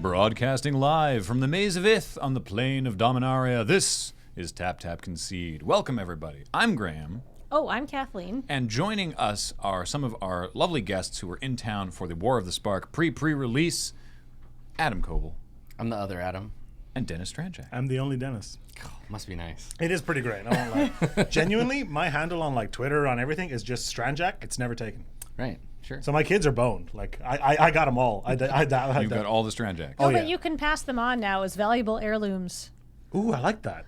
Broadcasting live from the Maze of Ith on the plain of Dominaria, this is Tap Tap Concede. Welcome, everybody. I'm Graham. Oh, I'm Kathleen. And joining us are some of our lovely guests who were in town for the War of the Spark pre-release. Adam Koebel. I'm the other Adam. And Dennis Stranjak. I'm the only Denis. Oh, must be nice. It is pretty great. I won't lie. Genuinely, my handle on like Twitter, on everything, is just Stranjak. It's never taken. Right, sure. So my kids are boned. Like I got them all. You've got all the Stranjaks. Oh, but you can pass them on now as valuable heirlooms. Ooh, I like that.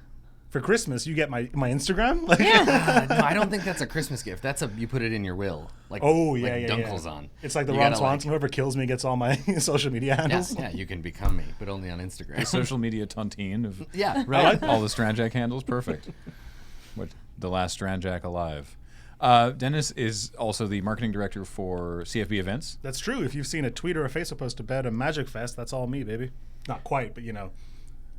For Christmas, you get my Instagram. Like, Yeah. No, I don't think that's a Christmas gift. That's you put it in your will. Like, oh like yeah. Dunkel's on. It's like the You Ron gotta, Swanson. Whoever kills me gets all my social media handles. Yeah, you can become me, but only on Instagram. Social media tontine of Yeah, right. like that. All the Stranjak handles, perfect. What the last Stranjak alive. Dennis is also the marketing director for CFB Events. That's true. If you've seen a tweet or a Facebook post about a Magic Fest, that's all me, baby. Not quite, but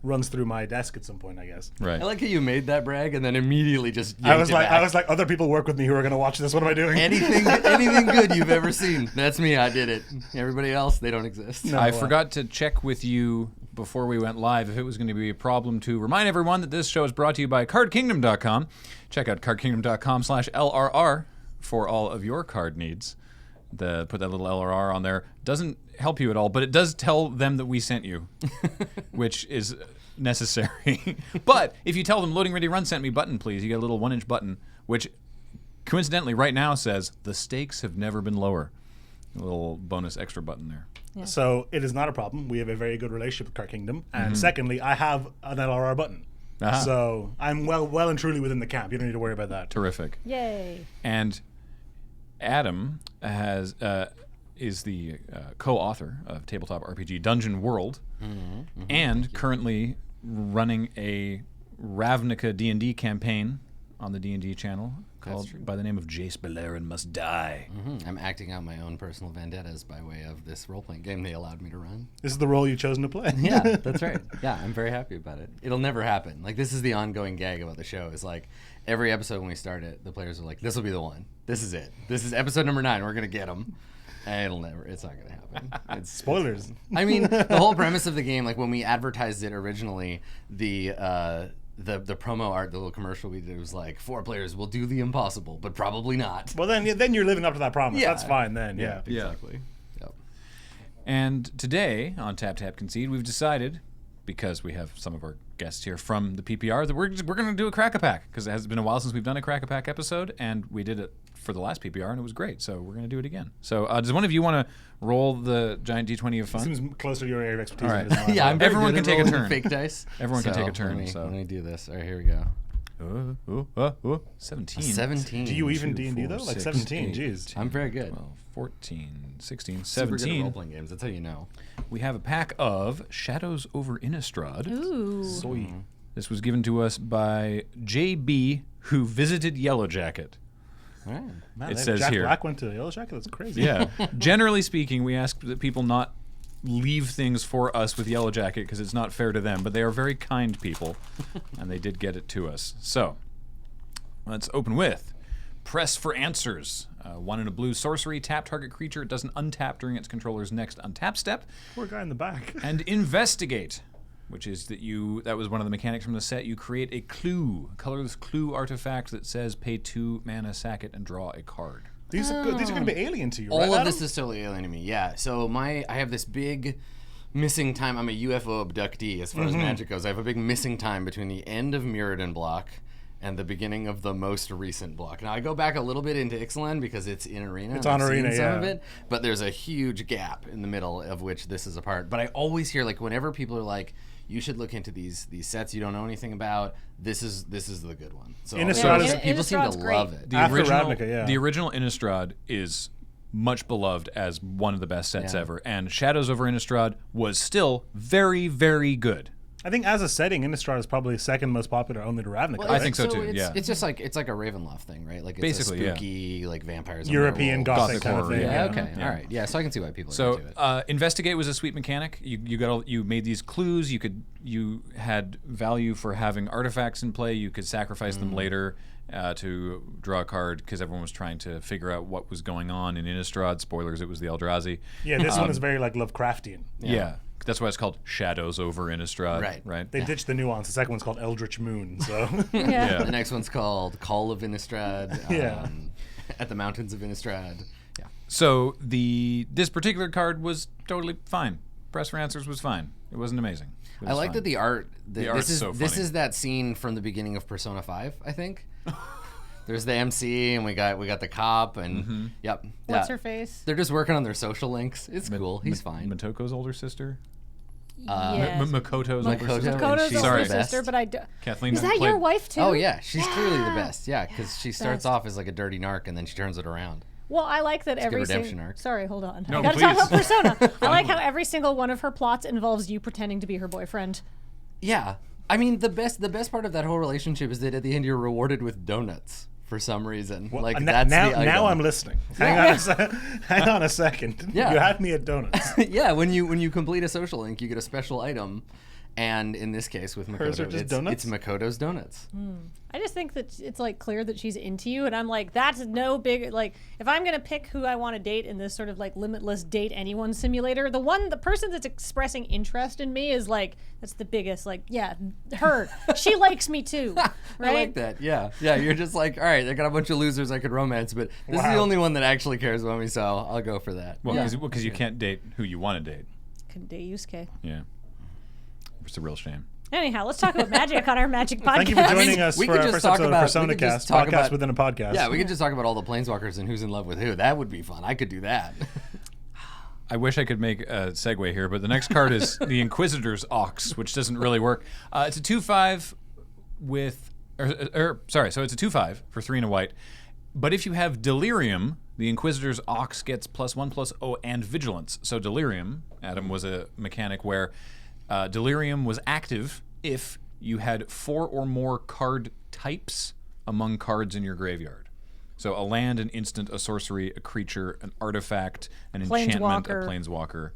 runs through my desk at some point, I guess. Right. I like how you made that brag and then immediately just I was yanked it like, other people work with me who are going to watch this. What am I doing? anything good you've ever seen. That's me. I did it. Everybody else, they don't exist. No. I forgot to check with you before we went live if it was going to be a problem to remind everyone that this show is brought to you by CardKingdom.com. Check out CardKingdom.com/LRR for all of your card needs. Put that little LRR on there. Doesn't help you at all, but it does tell them that we sent you, which is necessary. But if you tell them Loading Ready Run sent me button, please, you get a little 1-inch button, which coincidentally right now says the stakes have never been lower. A little bonus extra button there. Yeah. So it is not a problem. We have a very good relationship with Card Kingdom. And secondly, I have an LRR button. Aha. So I'm well and truly within the camp. You don't need to worry about that. Terrific. Yay. And Adam is the co-author of Tabletop RPG Dungeon World, and currently running a Ravnica D&D campaign on the D&D channel called by the name of Jace Beleren Must Die. I'm acting out my own personal vendettas by way of this role-playing game they allowed me to run. This is the role you've chosen to play. Yeah, that's right. Yeah, I'm very happy about it. It'll never happen. Like, this is the ongoing gag about the show. Is like every episode when we start it, the players are like, "This will be the one. This is it. This is episode number 9. We're gonna get them." And it's not gonna happen. It's Spoilers. I mean, the whole premise of the game, like when we advertised it originally, the promo art, the little commercial we did was like, 4 players will do the impossible, but probably not. Well, then you're living up to that promise. Yeah. That's fine then. Yeah. Exactly. Yep. And today on Tap Tap Concede, we've decided, because we have some of our guests here from the PPR, that we're going to do a Crack-A-Pack, because it has been a while since we've done a Crack-A-Pack episode, and we did it for the last PPR, and it was great. So we're going to do it again. So does one of you want to roll the giant D20 of fun? Seems closer to your area of expertise. All right. than it is mine. Yeah, I'm very Everyone good can at take a rolling turn. Fake dice. Everyone can take a turn, Let me, so. let me do this. All right, here we go. 17. 17. Do you even 2, D&D 4, though? Like 6, 17. 8, Jeez. 10, I'm very good. 12, 14, 16, Super good at 17. role-playing games. That's how you know. We have a pack of Shadows over Innistrad. Ooh. Soy. This was given to us by JB, who visited Yellow Jacket. All right. Man, It says Jack here. Black went to Yellow Jacket. That's crazy. Yeah. Generally speaking, we ask that people not leave things for us with Yellow Jacket because it's not fair to them, but they are very kind people, and they did get it to us. So, let's open with Press for Answers. 1 in a blue sorcery, tap target creature. It doesn't untap during its controller's next untap step. Poor guy in the back. And Investigate, which is that was one of the mechanics from the set. You create a colorless clue artifact that says pay 2 mana, sack it, and draw a card. These are good. These are going to be alien to you, All right, of Adam? this is totally alien to me. Yeah. So I have this big missing time. I'm a UFO abductee as far as magic goes. I have a big missing time between the end of Mirrodin block and the beginning of the most recent block. Now I go back a little bit into Ixalan because it's in Arena. It's and on I've seen Arena, some yeah. of it, but there's a huge gap in the middle of which this is a part. But I always hear, like, whenever people are like, you should look into these sets you don't know anything about, this is the good one. So Innistrad is- people seem to Innistrad's great. love it. The After original, Ravnica, yeah. The original Innistrad is much beloved as one of the best sets Yeah. ever, and Shadows over Innistrad was still very, very good. I think as a setting, Innistrad is probably second most popular, only to Ravnica. I right? think so too, It's, yeah. it's just like a Ravenloft thing, right? Like it's Basically, yeah. a spooky like vampires. and European werewolves. Gothic kind of horror, thing. Yeah, Yeah. okay, Yeah. all right, yeah. So I can see why people are So into it. Investigate was a sweet mechanic. You made these clues. You had value for having artifacts in play. You could sacrifice them later to draw a card because everyone was trying to figure out what was going on in Innistrad. Spoilers: it was the Eldrazi. Yeah, this one is very like Lovecraftian. Yeah. That's why it's called Shadows over Innistrad. Right. Right. They ditched the nuance. The second one's called Eldritch Moon. So Yeah. The next one's called Call of Innistrad. Yeah. At the Mountains of Innistrad. Yeah. So this particular card was totally fine. Press for Answers was fine. It wasn't amazing. It I was like fine. that the art. art's so This funny. is that scene from the beginning of Persona 5, I think. There's the MC, and we got the cop, and yep. What's yeah. her face? They're just working on their social links. It's cool. He's fine. Matoko's older sister. Yes. Makoto's older Makoto. sister. Dakota's she's older the best. sister, but I do. Kathleen. Is that played- your wife too? Oh yeah, she's truly the best. Yeah, because she starts Best. off as like a dirty narc, and then she turns it around. Well, I like that every redemption single. arc. Sorry, hold on. No, I gotta talk about please. Persona. I like how every single one of her plots involves you pretending to be her boyfriend. Yeah, I mean the best part of that whole relationship is that at the end you're rewarded with donuts for some reason. Well, like now, that's the item. now I'm listening. Hang on a second. Yeah. You had me at donuts. Yeah, when you complete a social link, you get a special item, and in this case with Hers are Makoto, just it's donuts? Makoto's donuts. I just think that it's like clear that she's into you, and I'm like, that's no big like. If I'm gonna pick who I want to date in this sort of like limitless date anyone simulator, the person that's expressing interest in me is like that's the biggest. Like, yeah, her. She likes me too, right? I like that. Yeah, yeah. You're just like, all right, I got a bunch of losers I could romance, but this is the Wow. only one that actually cares about me, so I'll go for that. Well, yeah. because you can't date who you want to date. Couldn't date Yusuke. Yeah. It's a real shame. Anyhow, let's talk about magic on our magic podcast. Thank you for joining us we for could our just first talk episode about- of Persona we could just Cast, talk podcast about- within a podcast. Yeah, we could just talk about all the planeswalkers and who's in love with who. That would be fun. I could do that. I wish I could make a segue here, but the next card is the Inquisitors Aux, which doesn't really work. It's a 2/5 with, so it's a 2/5 for 3 and a white. But if you have Delirium, the Inquisitor's Aux gets +1/+0 and Vigilance. So Delirium, Adam, was a mechanic where Delirium was active if you had 4 or more card types among cards in your graveyard. So a land, an instant, a sorcery, a creature, an artifact, an enchantment, a planeswalker,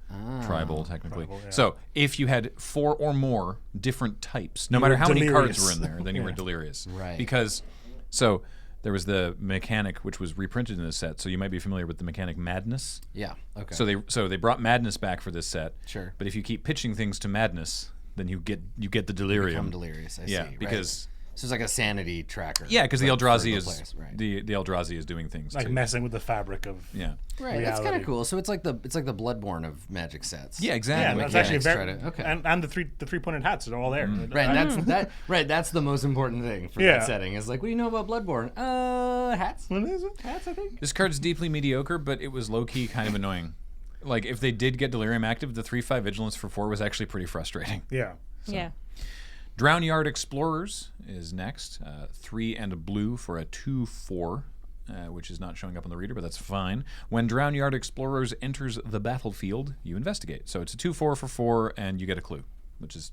tribal, technically. Tribal, yeah. So if you had 4 or more different types, no You matter were how many cards delirious. were in there, then you were Yeah. delirious. Right. Because, so there was the mechanic which was reprinted in this set. So you might be familiar with the mechanic Madness. Yeah. Okay. So they brought Madness back for this set. Sure. But if you keep pitching things to Madness, then you get the delirium. become delirious. I Yeah, see. because so it's like a sanity tracker. yeah, because the but for Eldrazi the is players, right. the Eldrazi is doing things like too. messing with the fabric of. Yeah. Right. That's kind reality. of cool. So it's like the Bloodborne of Magic sets. Yeah, Yeah, exactly. that's actually mechanics very. try to- okay. And the three-pointed hats are all there. Right, and that's that. Right, that's the most important thing for Yeah. that setting. Is like, what do you know about Bloodborne? Hats. What is it? Hats, I think. This card's deeply mediocre, but it was low key kind of annoying. Like if they did get Delirium active, the 3/5 Vigilance for 4 was actually pretty frustrating. Yeah. Yeah. Drownyard Explorers is next. 3 and a blue for a 2/4, which is not showing up on the reader, but that's fine. When Drownyard Explorers enters the battlefield, you investigate. So it's a 2/4 for 4, and you get a clue, which is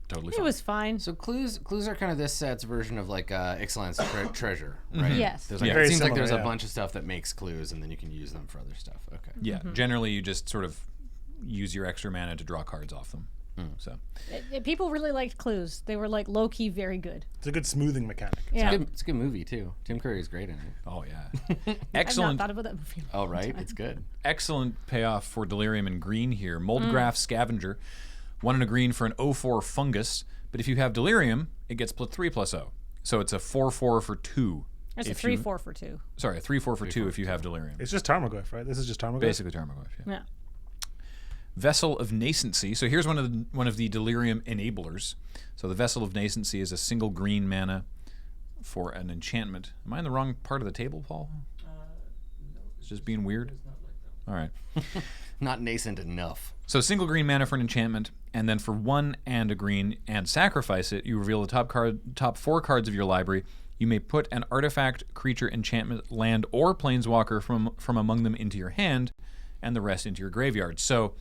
totally It fine. was fine. So clues are kind of this set's version of like Ixalan's treasure, right? Yes. There's like, Yeah. It Very seems like similar, there's a yeah. bunch of stuff that makes clues, and then you can use them for other stuff. Okay. Yeah, generally you just sort of use your extra mana to draw cards off them. So People really liked clues. They were like low key very good. It's a good smoothing mechanic. Yeah. It's a good movie too. Tim Curry's great in it. oh yeah, I've not excellent. thought about that movie. Oh right, it's good. Excellent payoff for Delirium in green here. Moldgraph Scavenger, 1 and a green for an 0/4 fungus. But if you have Delirium, it gets +3/0. So it's a 4/4 for 2. There's a if 3/4 for 2. Sorry, a 3/4 for 2 if you have Delirium. It's just Tarmogoyf, right? This is just Tarmogoyf. Basically Tarmogoyf, yeah. Yeah. Vessel of Nascency. So here's one of the Delirium enablers. So the Vessel of Nascency is a single green mana for an enchantment. Am I in the wrong part of the table, Paul? It's just being weird. All right. Not nascent enough. So single green mana for an enchantment, and then for 1 and a green and sacrifice it, you reveal the top 4 cards of your library. You may put an artifact, creature, enchantment, land, or planeswalker from among them into your hand, and the rest into your graveyard. So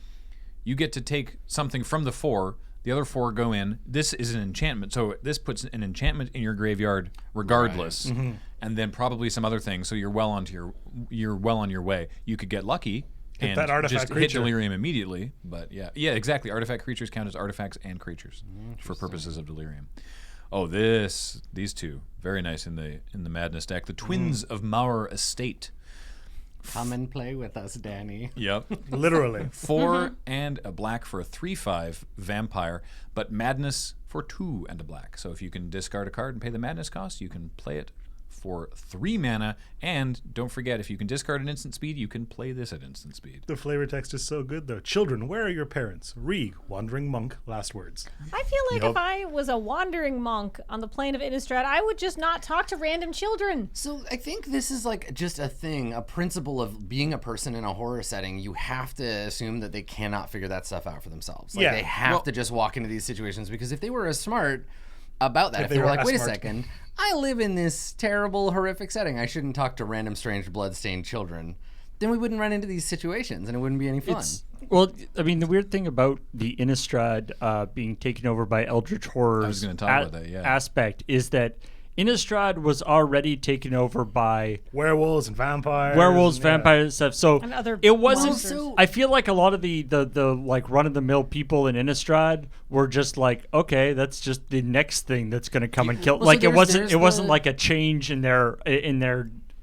you get to take something from the 4. The other 4 go in. This is an enchantment, so this puts an enchantment in your graveyard regardless, and then probably some other things. So you're well on your way. You could get lucky and that artifact just hit creature. Delirium immediately. But yeah, exactly. Artifact creatures count as artifacts and creatures for purposes of Delirium. Oh, these two very nice in the Madness deck. The Twins of Mauer Estate. Come and play with us, Danny. Yep. Literally. 4 and a black for a 3/5 vampire, but madness for 2 and a black. So if you can discard a card and pay the madness cost, you can play it for 3 mana. And don't forget, if you can discard an instant speed, you can play this at instant speed. The flavor text is so good, though. Children, where are your parents? Rig, wandering monk, last words. I feel like Yup. if I was a wandering monk on the plane of Innistrad, I would just not talk to random children. So I think this is like just a thing, a principle of being a person in a horror setting. You have to assume that they cannot figure that stuff out for themselves. Like Yeah. they have to just walk into these situations, because if they were as smart about that, if they they were were like, as wait a smart." second, I live in this terrible, horrific setting, I shouldn't talk to random, strange, blood-stained children, then we wouldn't run into these situations and it wouldn't be any fun. Well, I mean, the weird thing about the Innistrad being taken over by Eldritch Horrors I was gonna talk about that, yeah. aspect is that Innistrad was already taken over by Werewolves and vampires. werewolves, and, vampires, and stuff. So And other it wasn't. monsters. I feel like a lot of the like run of the mill people in Innistrad were just like, okay, that's just the next thing that's going to come and kill. Well, so Like there's it wasn't the- like a change in their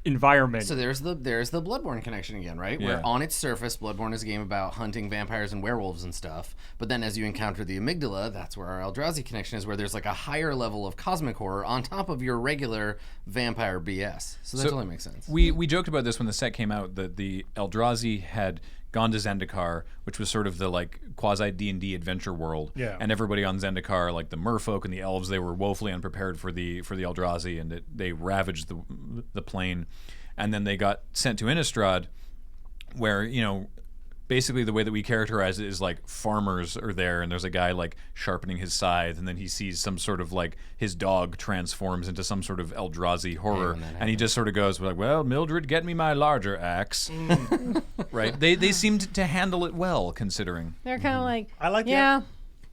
environment. So there's the Bloodborne connection again, right? Yeah. Where on its surface, Bloodborne is a game about hunting vampires and werewolves and stuff. But then as you encounter the amygdala, that's where our Eldrazi connection is, where there's like a higher level of cosmic horror on top of your regular vampire BS. So that So totally makes sense. We joked about this when the set came out, that the Eldrazi had gone to Zendikar, which was sort of the like quasi D&D adventure world. Yeah. And everybody on Zendikar, like the merfolk and the elves, they were woefully unprepared for the Eldrazi, and they ravaged the plane. And then they got sent to Innistrad, where, you know, basically the way that we characterize it is like farmers are there, and there's a guy like sharpening his scythe, and then he sees some sort of like his dog transforms into some sort of Eldrazi horror, when that and he just sort of goes like, well, Mildred, get me my larger axe. Right? They seemed to handle it well, considering. They're kind of like, I like yeah.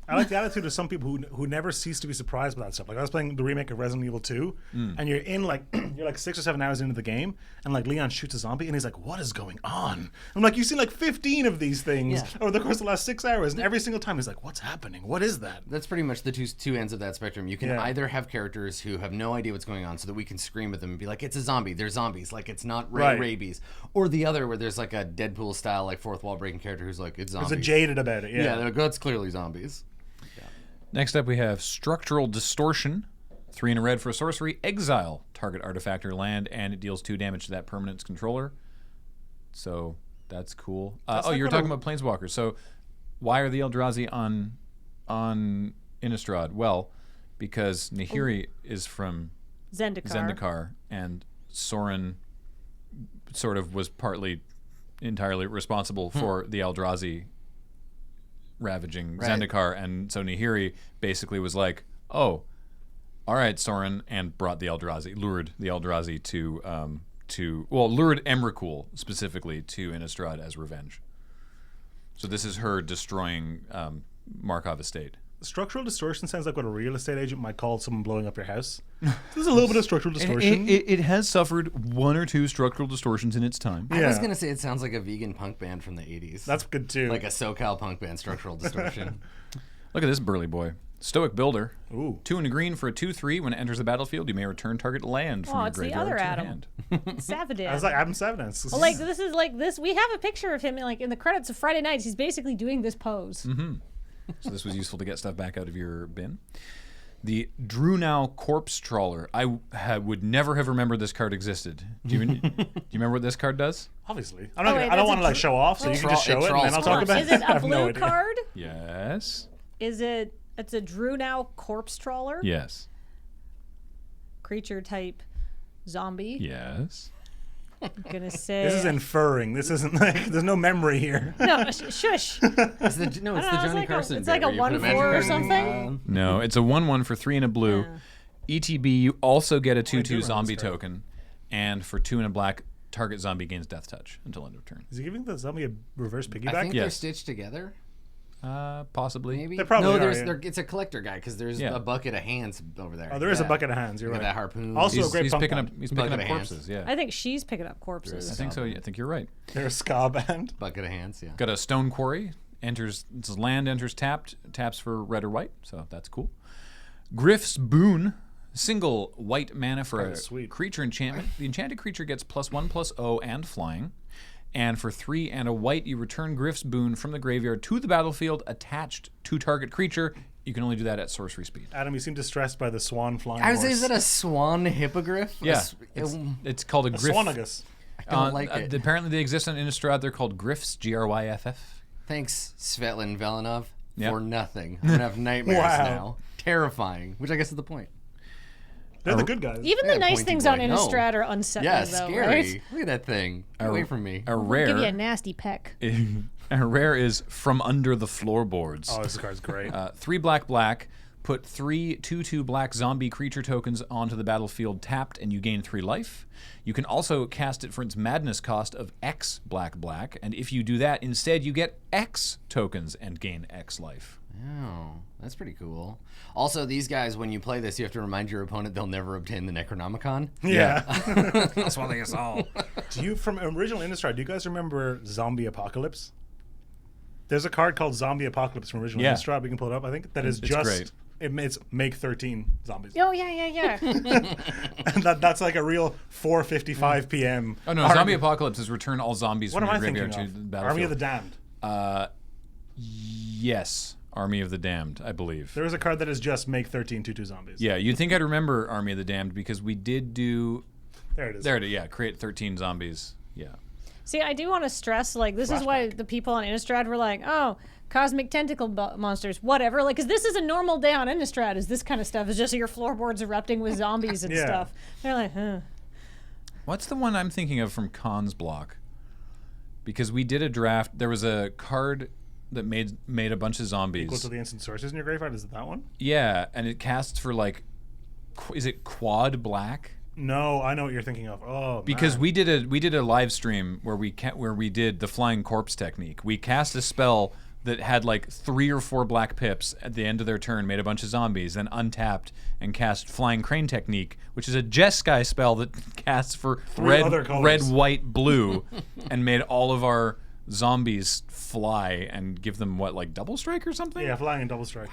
I like the attitude of some people who never cease to be surprised by that stuff. Like I was playing the remake of Resident Evil 2, and you're in like you're like 6 or 7 hours into the game, and like Leon shoots a zombie, and he's like, "What is going on?" I'm like, "You've seen like 15 of these things Yeah. over the course of the last 6 hours, and every single time he's like, "What's happening? What is that?" That's pretty much the two ends of that spectrum. You can Yeah. either have characters who have no idea what's going on, so that we can scream at them and be like, "It's a zombie. They're zombies. Like it's not Right. rabies." Or the other, where there's like a Deadpool style, like fourth wall breaking character who's like, "It's zombies." There's a jaded about it. Yeah, Yeah. they're like, that's clearly zombies. Next up, we have Structural Distortion. 3 and a red for a sorcery. Exile target artifact or land, and it deals 2 damage to that permanent's controller. So that's cool. That's Oh, like you were what talking a- about Planeswalkers. So why are the Eldrazi on Innistrad? Well, because Nahiri is from Zendikar. Zendikar, and Sorin sort of was entirely responsible for the Eldrazi ravaging Right. Zendikar, and so Nahiri basically was like, "Oh, all right, Sorin," and lured the Eldrazi lured Emrakul specifically to Innistrad as revenge. So this is her destroying Markov estate. Structural distortion sounds like what a real estate agent might call someone blowing up your house. There's a little bit of structural distortion. It has suffered 1 or 2 structural distortions in its time. I was Yeah. gonna say it sounds like a vegan punk band from the 80s. That's good too. like a SoCal punk band, Structural Distortion. Look at this burly boy. Stoic Builder. Ooh. 2 and a green for a 2/3. When it enters the battlefield, you may return target land from Oh, your it's the graveyard other to your Adam. hand. Savadan. I was like Adam Savage. Well, like this is like this. We have a picture of him like in the credits of Friday Nights. He's basically doing this pose. So this was useful to get stuff back out of your bin. The Drunau Corpse Trawler. I would never have remembered this card existed. Do you remember what this card does? Obviously, wait, I don't that's want to a like show off, so you can just show it, and then I'll talk about Is it. it I a have no blue idea. card? Yes. Is it? It's a Drunau Corpse Trawler. Yes. Creature type zombie. Yes. I'm gonna say. This is inferring. This isn't like there's no memory here. No, shush. It's the I don't know, Johnny it's Carson. it's bit like a where you put 1/4 magic or card in. something. No, it's a 1/1 for 3 and a blue. Yeah. ETB, you also get a 2/2 run zombie this card. token. And for 2 and a black, target zombie gains death touch until end of turn. Is he giving the zombie a reverse I piggyback? think they're Yes. stitched together. Possibly. Maybe. They probably no, are, there's yeah. it's a collector guy because there's Yeah. a bucket of hands over there. Oh, there is a Yeah. bucket of hands. You're Look right. at that harpoon. Also, a great He's punk picking up. band. He's Bucket picking up of hands. corpses. Yeah. I think she's picking up corpses. I think so. I think you're right. They're a ska band. bucket of hands. Yeah. Got a stone quarry. It's land enters tapped. Taps for red or white. So that's cool. Griff's Boon. Single white mana for a sweet. creature enchantment. The enchanted creature gets +1/+0 and flying. And for 3 and a white, you return Griff's Boon from the graveyard to the battlefield attached to target creature. You can only do that at sorcery speed. Adam, you seem distressed by the swan flying I was horse. is it a swan hippogriff? Yeah, it's called a griff. Swanagus. I don't like it. Apparently, they exist on Innistrad. They're called griffs, Gryff. Thanks, Svetlin Velinov, Yep. for nothing. I'm gonna have nightmares Wow. now. Terrifying, which I guess is the point. They're the good guys. Even Yeah, the nice pointy things boy. on No. Innistrad are unsettling, Yeah, though, scary. right? Look at that thing. Get away from me. A Give you a rare. nasty peck. A rare is From Under the Floorboards. Oh, this card's great. 3 black. Put 3 2/2 black zombie creature tokens onto the battlefield tapped, and you gain 3 life. You can also cast it for its madness cost of X black, and if you do that, instead you get X tokens and gain X life. Oh, that's pretty cool. Also, these guys, when you play this, you have to remind your opponent they'll never obtain the Necronomicon. yeah. That's why they us all. Do you, from original Innistrad, do you guys remember Zombie Apocalypse? There's a card called Zombie Apocalypse from original Yeah. Innistrad. We can pull it up. I think that is It's just great. it's make 13 zombies. Oh, yeah. And that's like a real 4:55 p.m. Oh no, army. Zombie Apocalypse is return all zombies What from am your I graveyard thinking to the of? battlefield. Army of the Damned. Yes, Army of the Damned, I believe. There is a card that is just make 13 2/2 zombies. Yeah, you'd think I'd remember Army of the Damned because we did do. There it is. There it is. Yeah, create 13 zombies. Yeah. See, I do want to stress, like, this is why the people on Innistrad were like, oh, cosmic tentacle monsters, whatever. Like, because this is a normal day on Innistrad, is this kind of stuff. It's just your floorboards erupting with zombies and Yeah. stuff. They're like, huh. What's the one I'm thinking of from Khan's block? Because we did a draft. There was a card that made a bunch of zombies. Equal to the instant sources in your graveyard. Is it that one? Yeah, and it casts for like, is it quad black? No, I know what you're thinking of. Oh, Because man. we did a live stream where we did the flying corpse technique. We cast a spell that had like 3 or 4 black pips at the end of their turn, made a bunch of zombies, then untapped and cast flying crane technique, which is a Jeskai spell that casts for other colors. red, white, blue, and made all of our zombies fly and give them what, like double strike or something? Yeah, flying and double strike.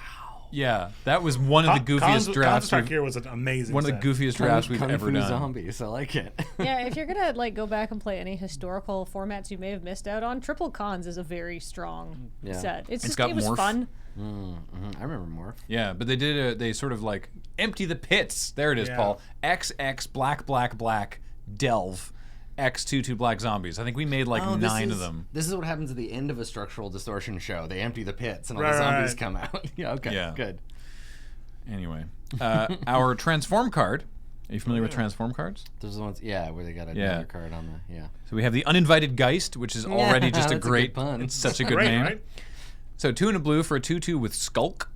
Yeah, that was one of the goofiest drafts. Con's here was an amazing. One of the set. goofiest drafts we've Kung ever Fu done. zombies. I like it. Yeah, if you're going to, like, go back and play any historical formats you may have missed out on, Triple Cons is a very strong Yeah. set. It's just, got it was Morph. fun. I remember Morph. Yeah, but they sort of like empty the pits. There it is, Yeah. Paul. XX black delve X 2/2 black zombies. I think we made like 9 of them. This is what happens at the end of a structural distortion show. They empty the pits and all Right, the zombies right. come out. Yeah, okay, Yeah. good. Anyway, our transform card. Are you familiar with transform cards? There's the ones, yeah, where they got Yeah. another card on the, yeah. So we have the uninvited Geist, which is already just a That's a great. good pun. It's such a good Great, name. right? So 2 and a blue for a 2/2 with Skulk,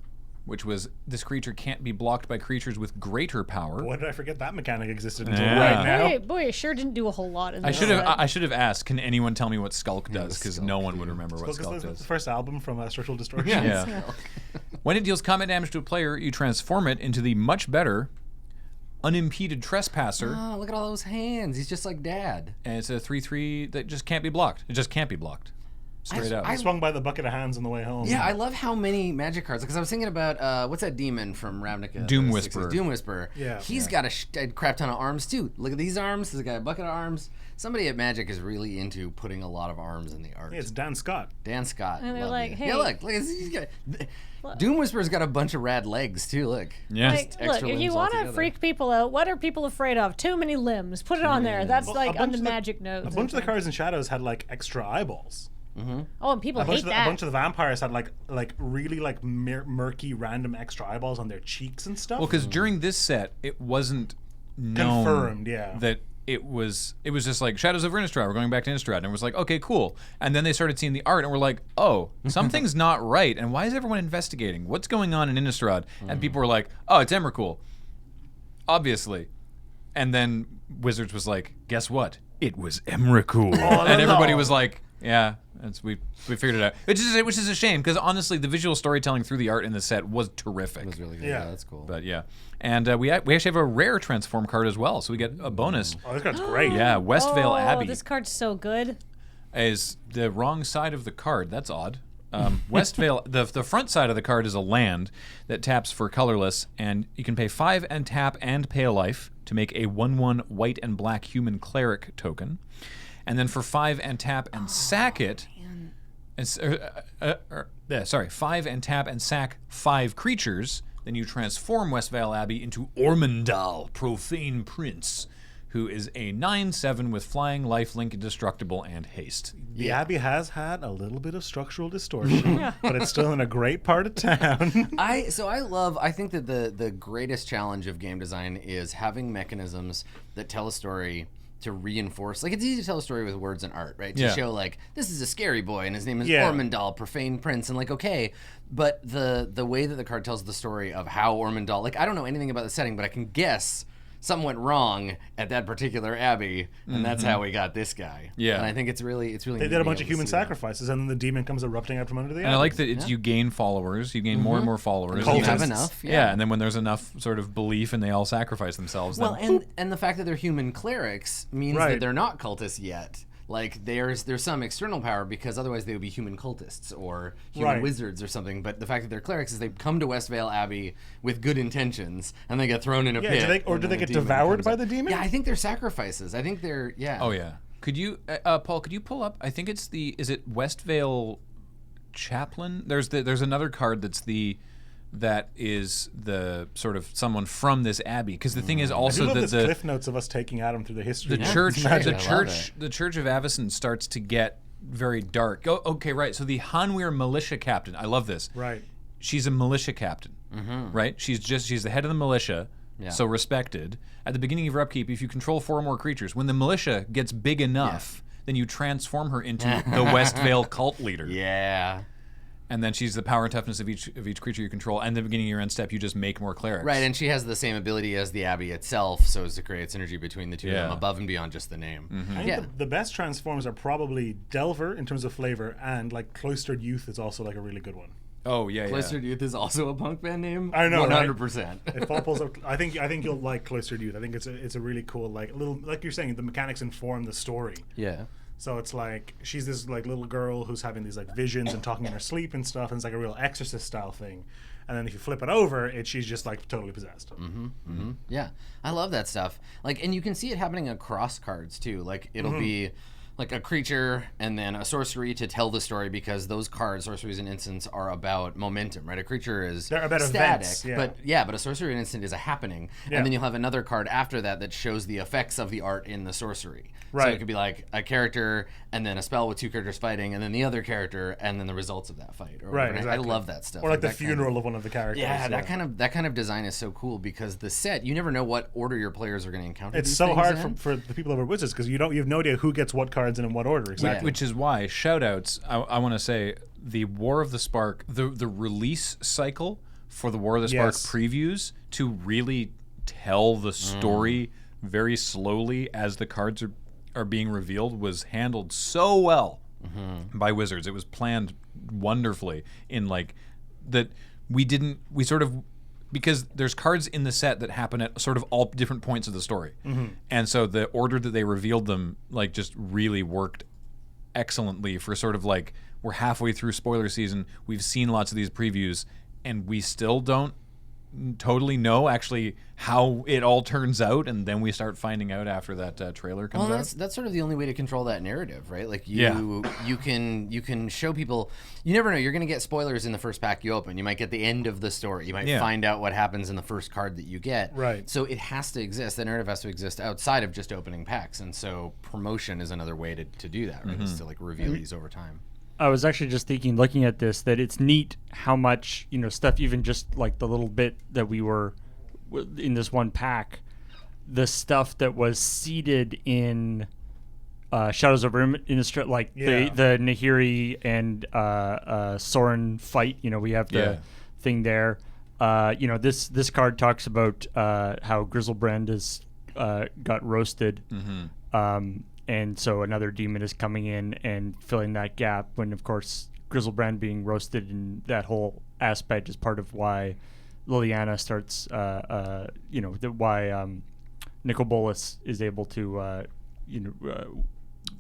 which was this creature can't be blocked by creatures with greater power. Boy, did I forget that mechanic existed until Yeah. right now. Boy, it sure didn't do a whole lot in this I should have set. I should have asked. Can anyone tell me what Skulk does? Because no one would remember what Because Skulk this was does. the first album from Structural Distortion. Yeah. When it deals combat damage to a player, you transform it into the much better Unimpeded Trespasser, Oh, look at all those hands. He's just like Dad. and it's a 3/3 that just can't be blocked. It just can't be blocked. Straight up. I swung by the bucket of hands on the way home. Yeah, I love how many magic cards. Because I was thinking about what's that demon from Ravnica? Doom the Whisperer. 60s? Doom Whisperer. Yeah. He's got a crap ton of arms too. Look at these arms. He's got a bucket of arms. Somebody at Magic is really into putting a lot of arms in the art. Yeah, it's Dan Scott. Dan Scott. And they're love like, you. hey. Yeah, look, he's got. Doom Whisperer's got a bunch of rad legs too. Look. Yeah. Like, look, extra if you limbs want to altogether. freak people out, what are people afraid of? Too many limbs. Put it on there. That's Well, like a bunch on the of the- magic notes. A bunch of the cards in Shadows had like extra eyeballs. Oh, and people A bunch, hate of that. a bunch of the vampires had like really like murky random extra eyeballs on their cheeks and stuff. Well, because during this set, it wasn't known Confirmed, yeah. that it was just like Shadows of Innistrad. We're going back to Innistrad, and it was like, okay, cool. And then they started seeing the art, and we're like, oh, something's not right. And why is everyone investigating? What's going on in Innistrad? And people were like, oh, it's Emrakul, obviously. And then Wizards was like, guess what? It was Emrakul. And everybody was like, yeah. We figured it out, which is a shame because honestly, the visual storytelling through the art in the set was terrific. It was really good. Yeah. Yeah, that's cool. But yeah, and we actually have a rare transform card as well, so we get a bonus. Oh, this card's great. Yeah, Westvale oh, Abbey this card's so good. is the wrong side of the card. That's odd. Westvale, the front side of the card is a land that taps for colorless, and you can pay 5 and tap and pay a life to make a 1/1 white and black human cleric token. And then for 5 and tap and sack it, 5 and tap and sack 5 creatures, then you transform Westvale Abbey into Ormondal, Profane Prince, who is a 9/7 with flying, lifelink, indestructible, and haste. The Abbey has had a little bit of structural distortion, but it's still in a great part of town. I think that the greatest challenge of game design is having mechanisms that tell a story to reinforce. Like, it's easy to tell a story with words and art, right? To show, like, this is a scary boy and his name is Ormondal, Profane Prince, and like, okay, but the way that the card tells the story of how Ormondal, like, I don't know anything about the setting, but I can guess something went wrong at that particular abbey, and that's how we got this guy. Yeah. And I think it's really They did a bunch of human sacrifices, and then the demon comes erupting out from under the abbey. And I like that you gain followers, you gain more and more followers. You have enough. Yeah, and then when there's enough sort of belief and they all sacrifice themselves, Well, then and the fact that they're human clerics means that they're not cultists yet. Like, there's some external power, because otherwise they would be human cultists or human wizards or something. But the fact that they're clerics is they come to Westvale Abbey with good intentions, and they get thrown in a pit. Do they get devoured by the demon? Yeah, I think they're sacrifices. I think they're, Oh, yeah. Could you, Paul, could you pull up, I think it's is it Westvale Chaplain? There's another card that is the sort of someone from this abbey, because the thing is also that the cliff notes of us taking Adam through the history. The church of Avacyn starts to get very dark. Oh, okay, right. So the Hanweir militia captain. I love this. Right. She's a militia captain, right? She's the head of the militia, so respected. At the beginning of your upkeep, if you control 4 or more creatures, when the militia gets big enough, then you transform her into the Westvale cult leader. Yeah. And then she's the power and toughness of each creature you control. And at the beginning of your end step, you just make more clerics. Right, and she has the same ability as the Abbey itself, so as to create synergy between the two of them, above and beyond just the name. I think the best transforms are probably Delver in terms of flavor, and like Cloistered Youth is also like a really good one. Oh yeah, Cloistered Youth is also a punk band name. I know, 100%. If Paul pulls up, I think you'll like Cloistered Youth. I think it's a really cool, like, little, like you're saying, the mechanics inform the story. Yeah. So it's like she's this like little girl who's having these like visions and talking in her sleep and stuff, and it's like a real Exorcist style thing. And then if you flip it over, she's just like totally possessed. Yeah, I love that stuff. Like, and you can see it happening across cards too. Like, it'll be like a creature and then a sorcery to tell the story, because those cards, sorceries and instants, are about momentum, right? A creature is about static, events, but a sorcery and instant is a happening, Yeah. and then you'll have another card after that shows the effects of the art in the sorcery. So Right. it could be like a character and then a spell with 2 characters fighting, and then the other character and then the results of that fight. Or Right, whatever. exactly. I love that stuff. Or like the that kind funeral of one of the characters. Yeah, that kind of design is so cool, because the set, you never know what order your players are going to encounter. It's these so things hard in. for the people over Wizards, because you have no idea who gets what cards and in what order exactly. Which is why shout-outs, I want to say the War of the Spark, the release cycle for the War of the Spark previews to really tell the story very slowly as the cards are being revealed was handled so well by Wizards. It was planned wonderfully in like that because there's cards in the set that happen at sort of all different points of the story. And so the order that they revealed them like just really worked excellently for sort of like, we're halfway through spoiler season, we've seen lots of these previews, and we still don't totally know actually how it all turns out, and then we start finding out after that trailer comes out. That's sort of the only way to control that narrative, right? Like you can show people. You never know. You're going to get spoilers in the first pack you open. You might get the end of the story. You might find out what happens in the first card that you get. Right. So it has to exist. The narrative has to exist outside of just opening packs, and so promotion is another way to do that, right? Is to like reveal these over time. I was actually just thinking, looking at this, that it's neat how much, stuff, even just like the little bit that we were in this one pack, the stuff that was seeded in Shadows of Innistrad, like the Nahiri and Soren fight. We have the thing there. This card talks about how Grizzlebrand has got roasted. And so another demon is coming in and filling that gap, when, of course, Grizzlebrand being roasted and that whole aspect is part of why Liliana starts, why Nicol Bolas is able to,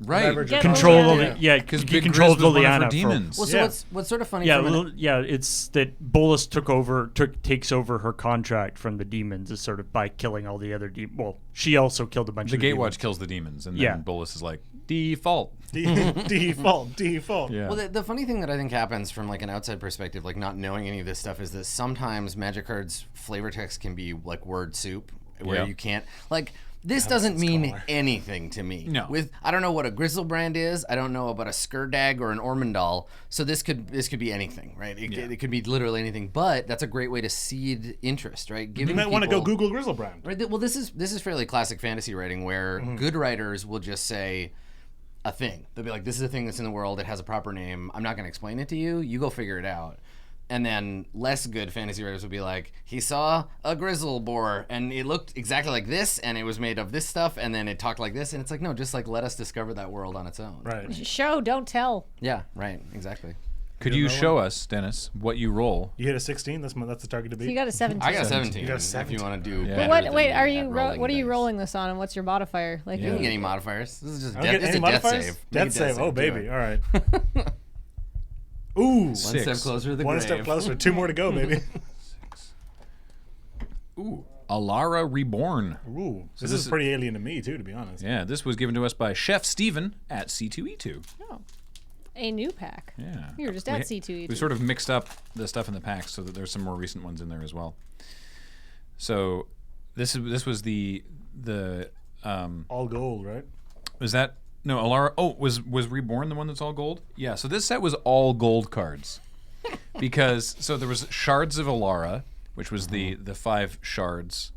Right. Leverage Get control Liliana. because Because you Big Grizz control was one of her Liliana demons. Well, so Yeah. what's sort of funny? Yeah, from an- it's that Bolus takes over her contract from the demons is sort of by killing all the other demons. Well, she also killed a bunch The of the Gatewatch kills the demons, and then Yeah. Bolus is like, default. Default. Yeah. Well, the funny thing that I think happens from like an outside perspective, like not knowing any of this stuff, is that sometimes Magic cards flavor text can be like word soup, where Yeah. you can't like. This doesn't mean color. anything to me. No. I don't know what a Grizzlebrand is. I don't know about a Skurdag or an Ormondal. So this could be anything, right? It could be literally anything. But that's a great way to seed interest, right? You Giving might want to go people- Google Grizzlebrand. Right. Well, this is fairly classic fantasy writing where good writers will just say a thing. They'll be like, "This is a thing that's in the world. It has a proper name. I'm not going to explain it to you. You go figure it out." And then less good fantasy writers will be like, "He saw a grizzle boar, and it looked exactly like this, and it was made of this stuff, and then it talked like this." And it's like, no, just like let us discover that world on its own. Right. Show, don't tell. Yeah. Right. Exactly. Could you show us, Dennis, what you roll? You hit a 16. That's the target to beat. So you got a 17. I got 17. You got a If 17. you want to do. Yeah. better What? than Wait, me are at you? rolling What are you dice. rolling this on, and what's your modifier? Like, You don't get any modifiers. This is just I don't get this is any a death modifiers? save. Make Death a save. Oh, do baby. it. All right. Ooh. One step closer to the One grave. step closer. 2 more to go, baby. Ooh, Alara Reborn. Ooh. This this is is- pretty alien to me, too, to be honest. Yeah, this was given to us by Chef Steven at C2E2. a new pack. Yeah. You were just We- at C2E2. We sort of mixed up the stuff in the packs so that there's some more recent ones in there as well. So this was the All gold, right? was that no Alara? Oh, was Reborn the one that's all gold? Yeah. So this set was all gold cards because so there was Shards of Alara, which was the 5 shards,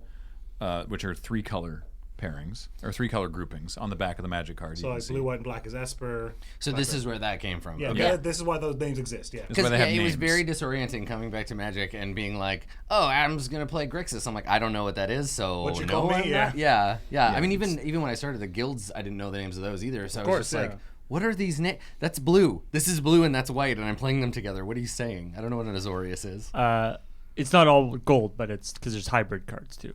which are 3 color pairings or 3 color groupings on the back of the Magic card. So you like can see. blue, white, and black is Esper. So this is where that came from. Yeah, Okay. this is why those names exist. Yeah. That's why Because they have it was names. very disorienting coming back to Magic and being like, "Oh, Adam's gonna play Grixis." I'm like, I don't know what that is, so What you no, call me? I'm Yeah. not. Yeah. I mean, even when I started the guilds, I didn't know the names of those either. So I was course, just yeah. like, "What are these names? That's blue. This is blue, and that's white, and I'm playing them together. What are you saying? I don't know what an Azorius is." It's not all gold, but it's because there's hybrid cards too.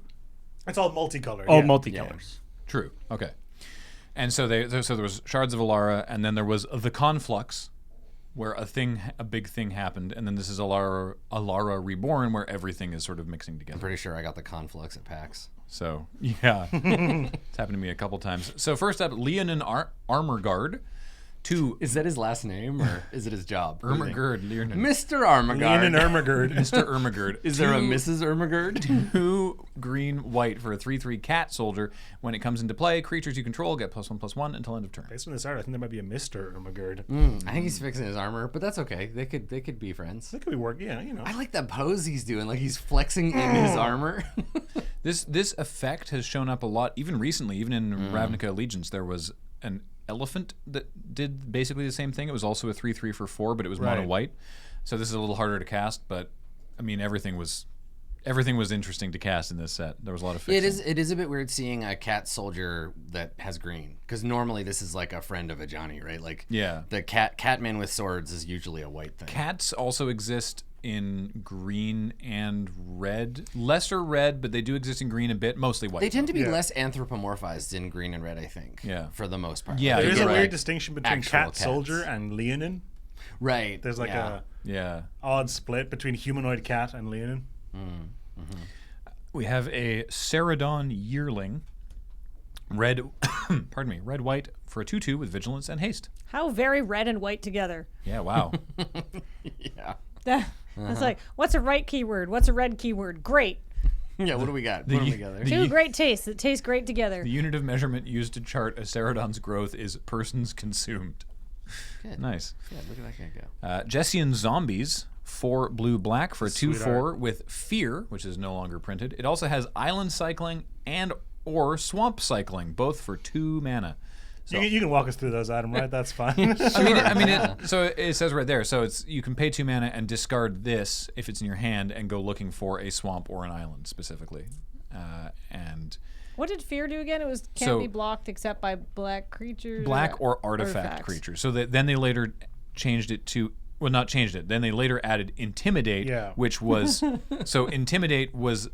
It's all multicolored. All yeah. multicolors. True. Okay. And so there was Shards of Alara, and then there was the Conflux, where a big thing happened, and then this is Alara Reborn, where everything is sort of mixing I'm together. pretty sure I got the Conflux at PAX. So yeah, it's happened to me a couple times. So first up, Leonin Armor Guard, 2 Is that his last name or is it his job? What do you think? Ermagerd, Leonin. Mr. Armagard. Leonin Ermagerd. Mr. Ermagerd. Is there a 2 Mrs. Ermagerd? 2 green white for a 3/3 cat soldier. When it comes into play, creatures you control get +1/+1 until end of turn. Based on this art, I think there might be a Mr. Ermagerd. I think he's fixing his armor, but that's okay. They could be friends. That could be work. Yeah, you know. I like that pose he's doing, like he's flexing in his armor. This effect has shown up a lot, even recently. Even in Ravnica Allegiance, there was an elephant that did basically the same thing. It was also a 3/3 for 4, but it was mono Right. white. So this is a little harder to cast, but I mean everything was interesting to cast in this set. There was a lot of fixing. It is a bit weird seeing a cat soldier that has green, because normally this is like a friend of a Johnny, right? Like Yeah. the catman with swords is usually a white thing. Cats also exist in green and red. Lesser red, but they do exist in green a bit, mostly white. They tend to be Yeah. less anthropomorphized in green and red, I think. Yeah. For the most part. Yeah, Like, There is you a get, weird like, distinction between actual cat cats. soldier and Leonin. Right. There's like yeah. Yeah. a odd split between humanoid cat and Leonin. We have a Ceradon Yearling. Red red white for a 2/2 with vigilance and haste. How very red and white together. Yeah, wow. Yeah. It's like, what's a right keyword? What's a red keyword? Great. Yeah, what do we got? Put them together. Two great tastes that taste great together. The unit of measurement used to chart a Ceradon's growth is persons consumed. Good. Nice. Yeah, look at that guy go. Jessian Zombies, 4 blue-black for a 2/4 Sweetheart. with Fear, which is no longer printed. It also has Island Cycling and or Swamp Cycling, both for 2 mana. So, You can walk us through those, Adam, right? That's fine. so it says right there. So you can pay 2 mana and discard this if it's in your hand and go looking for a swamp or an island specifically. And What did fear do again? It was can't So- be blocked except by black creatures. black or artifact artifacts. creatures. So then they later changed it to not changed it. Then they later added Intimidate, Yeah. which was so Intimidate was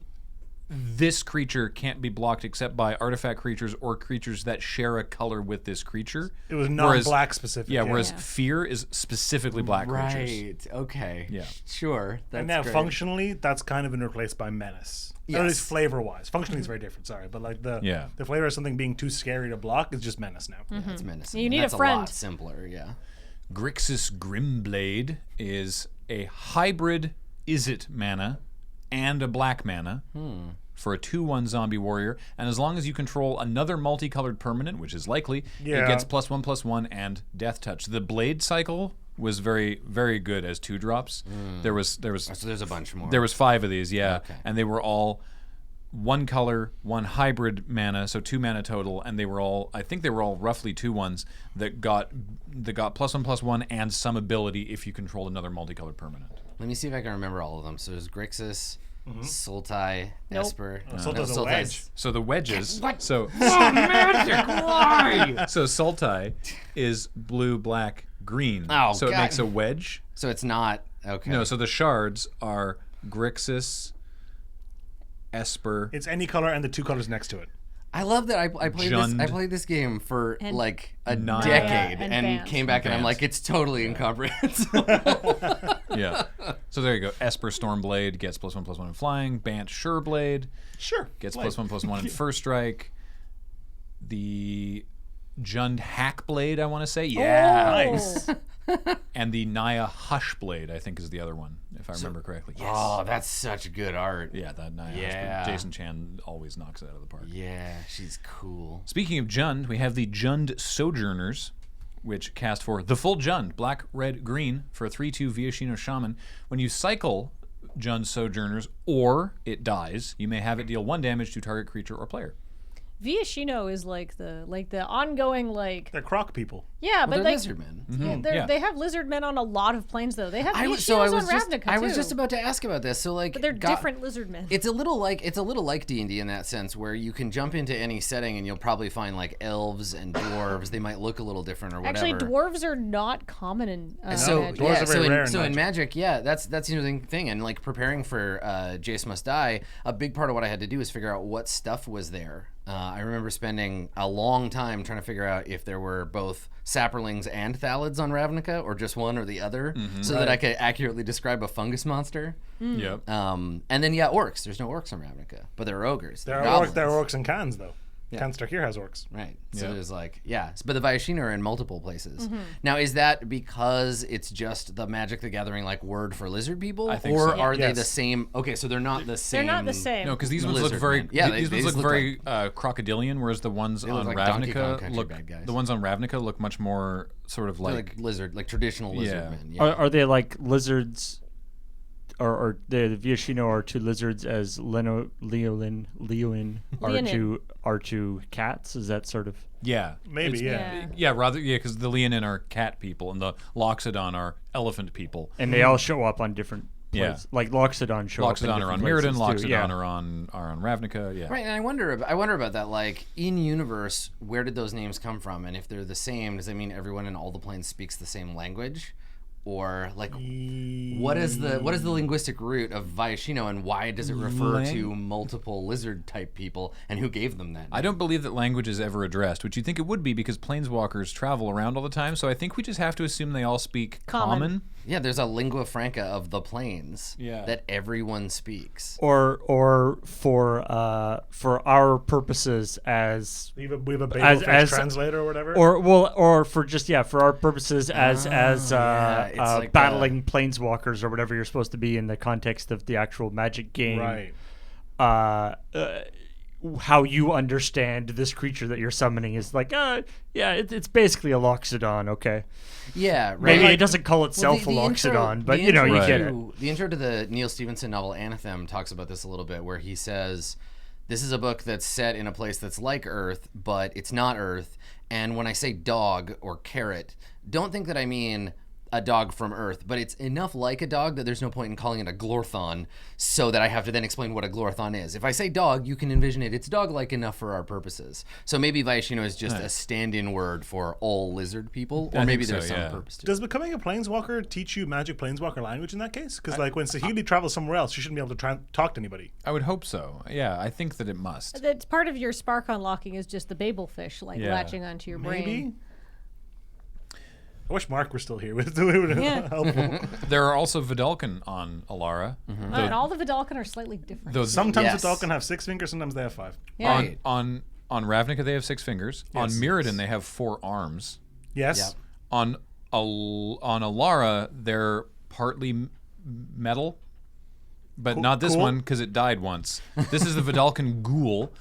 this creature can't be blocked except by artifact creatures or creatures that share a color with this creature. It was non-black specific. Yeah, whereas fear is specifically black creatures. Right. Okay. Yeah. Sure. That's And now great. functionally, that's kind of been replaced by menace. Or at least flavor-wise. Functionally, it's very different. Sorry, but like the flavor of something being too scary to block is just menace now. Yeah, it's menacing. You need That's a friend. a lot simpler. Yeah. Grixis Grimblade is a hybrid Izzet mana and a black mana for a 2/1 zombie warrior, and as long as you control another multicolored permanent, which is likely, it gets +1/+1 and death touch. The blade cycle was very, very good as 2-drops. There was So there's a bunch more. There was 5 of these, Okay. and they were all 1 color, 1 hybrid mana, so 2 mana total, and they were all, I think they were all roughly 2/1s that got +1/+1 and some ability if you controlled another multicolored permanent. Let me see if I can remember all of them. So there's Grixis, Sultai, Nope. Esper. Sultai's a wedge. So the wedges. What? So Magic, why? so Sultai is blue, black, green. Oh, so it God. makes a wedge. So it's not okay. No, so the shards are Grixis, Esper. It's any color and the 2 colors next to it. I love that I played this. I Jund. played this game for And like a Naya decade and and Vance. came back and I'm Vance. like, it's totally incomprehensible. Yeah. So there you go. Esper Stormblade gets +1/+1 in flying. Bant Sureblade Sure. gets Blade. +1/+1 in first strike. The Jund Hackblade, I want to say. Yeah. Nice. And the Naya Hushblade, I think, is the other one, if I remember correctly. Yes. Oh, that's such good art. Yeah, that Naya Yeah. Hushblade. Jason Chan always knocks it out of the park. Yeah, she's cool. Speaking of Jund, we have the Jund Sojourners, which cast for the full Jund, black, red, green, for a 3/2 Viashino Shaman. When you cycle Jund Sojourners, or it dies, you may have it deal 1 damage to target creature or player. Viashino is like the ongoing like They're croc people. yeah, Well, but they're like lizard men. yeah, Yeah. they have lizard men on a lot of planes though. They have I Viashinos was on just Ravnica too. I was just about to ask about this. So like, but they're different lizard men. It's a little like D&D in that sense, where you can jump into any setting and you'll probably find like elves and dwarves. They might look a little different or whatever. Actually, dwarves are not common in So Magic. dwarves are very rare in in Magic. Magic, yeah, that's the interesting thing. And like preparing for Jace Must Die, a big part of what I had to do is figure out what stuff was there. I remember spending a long time trying to figure out if there were both sapperlings and thalids on Ravnica, or just one or the other, so that I could accurately describe a fungus monster. Yep. And then orcs. There's no orcs on Ravnica, but there are ogres. There There are goblins. orcs in Cans though. Cans Tarkir has orcs. Right. So Yeah. there's like, but the Viashino are in multiple places. Now, is that because it's just the Magic the Gathering like word for lizard people? I think or so. are they Yes. the same? Okay, so they're not the same. They're not the same. No, because these The ones look lizard very. men. Yeah, these they ones look just look very crocodilian, whereas the ones on look like Donkey Kong Ravnica Country look. bad guys. The ones on Ravnica look much more sort of They're like. like lizard, like traditional lizard Yeah. men. Yeah. Are they like lizards, or the Viashino are to lizards as Leolin are to cats? Is that sort of? Yeah. Maybe, Yeah. Yeah, rather, because the Leonin are cat people and the Loxodon are elephant people. And they all show up on different Yeah. places. Like Loxodon show up in Loxodon are on different Mirrodin, places, too. Loxodon Yeah. are on Ravnica, yeah. Right, and I wonder about that. Like in universe, where did those names come from? And if they're the same, does that mean everyone in all the planes speaks the same language? Or like, what is the linguistic root of Viashino, and why does it refer to multiple lizard type people, and who gave them that name? I don't believe that language is ever addressed, which you think it would be because planeswalkers travel around all the time, so I think we just have to assume they all speak common. Yeah, there's a lingua franca of the planes Yeah. that everyone speaks. Or for our purposes as We have a Babel As- French as- translator or whatever. or for just for our purposes as yeah, it's like battling planeswalkers or whatever you're supposed to be in the context of the actual Magic game. right. How you understand this creature that you're summoning is like, it's basically a Loxodon, okay? Yeah, right. Maybe Like- it doesn't call itself a Loxodon, but you intro get it. to- The intro to the Neil Stephenson novel Anathem talks about this a little bit, where he says, this is a book that's set in a place that's like Earth, but it's not Earth. And when I say dog or carrot, don't think that I mean a dog from Earth, but it's enough like a dog that there's no point in calling it a glorthon, so that I have to then explain what a glorthon is. If I say dog, you can envision it. It's dog-like enough for our purposes. So maybe Vaishino is just a stand-in word for all lizard people, or maybe there's some purpose to it. Does becoming a planeswalker teach you magic planeswalker language in that case? Because like when Sigil travels somewhere else, she shouldn't be able to talk to anybody. I would hope so. Yeah, I think that it must. That's part of your spark unlocking is just the Babel fish, like latching onto your brain. Maybe. I wish Mark were still here. It would have helpful. There are also Vidalcan on Alara. And all the Vidalcan are slightly different. Those Sometimes the Vidalcan have 6 fingers, sometimes they have 5. Yeah. on Ravnica they have 6 fingers. On Mirrodin they have 4 arms. Yes. Yep. On Alara they're partly metal, but not this one because it died once. This is the Vidalcan Ghoul.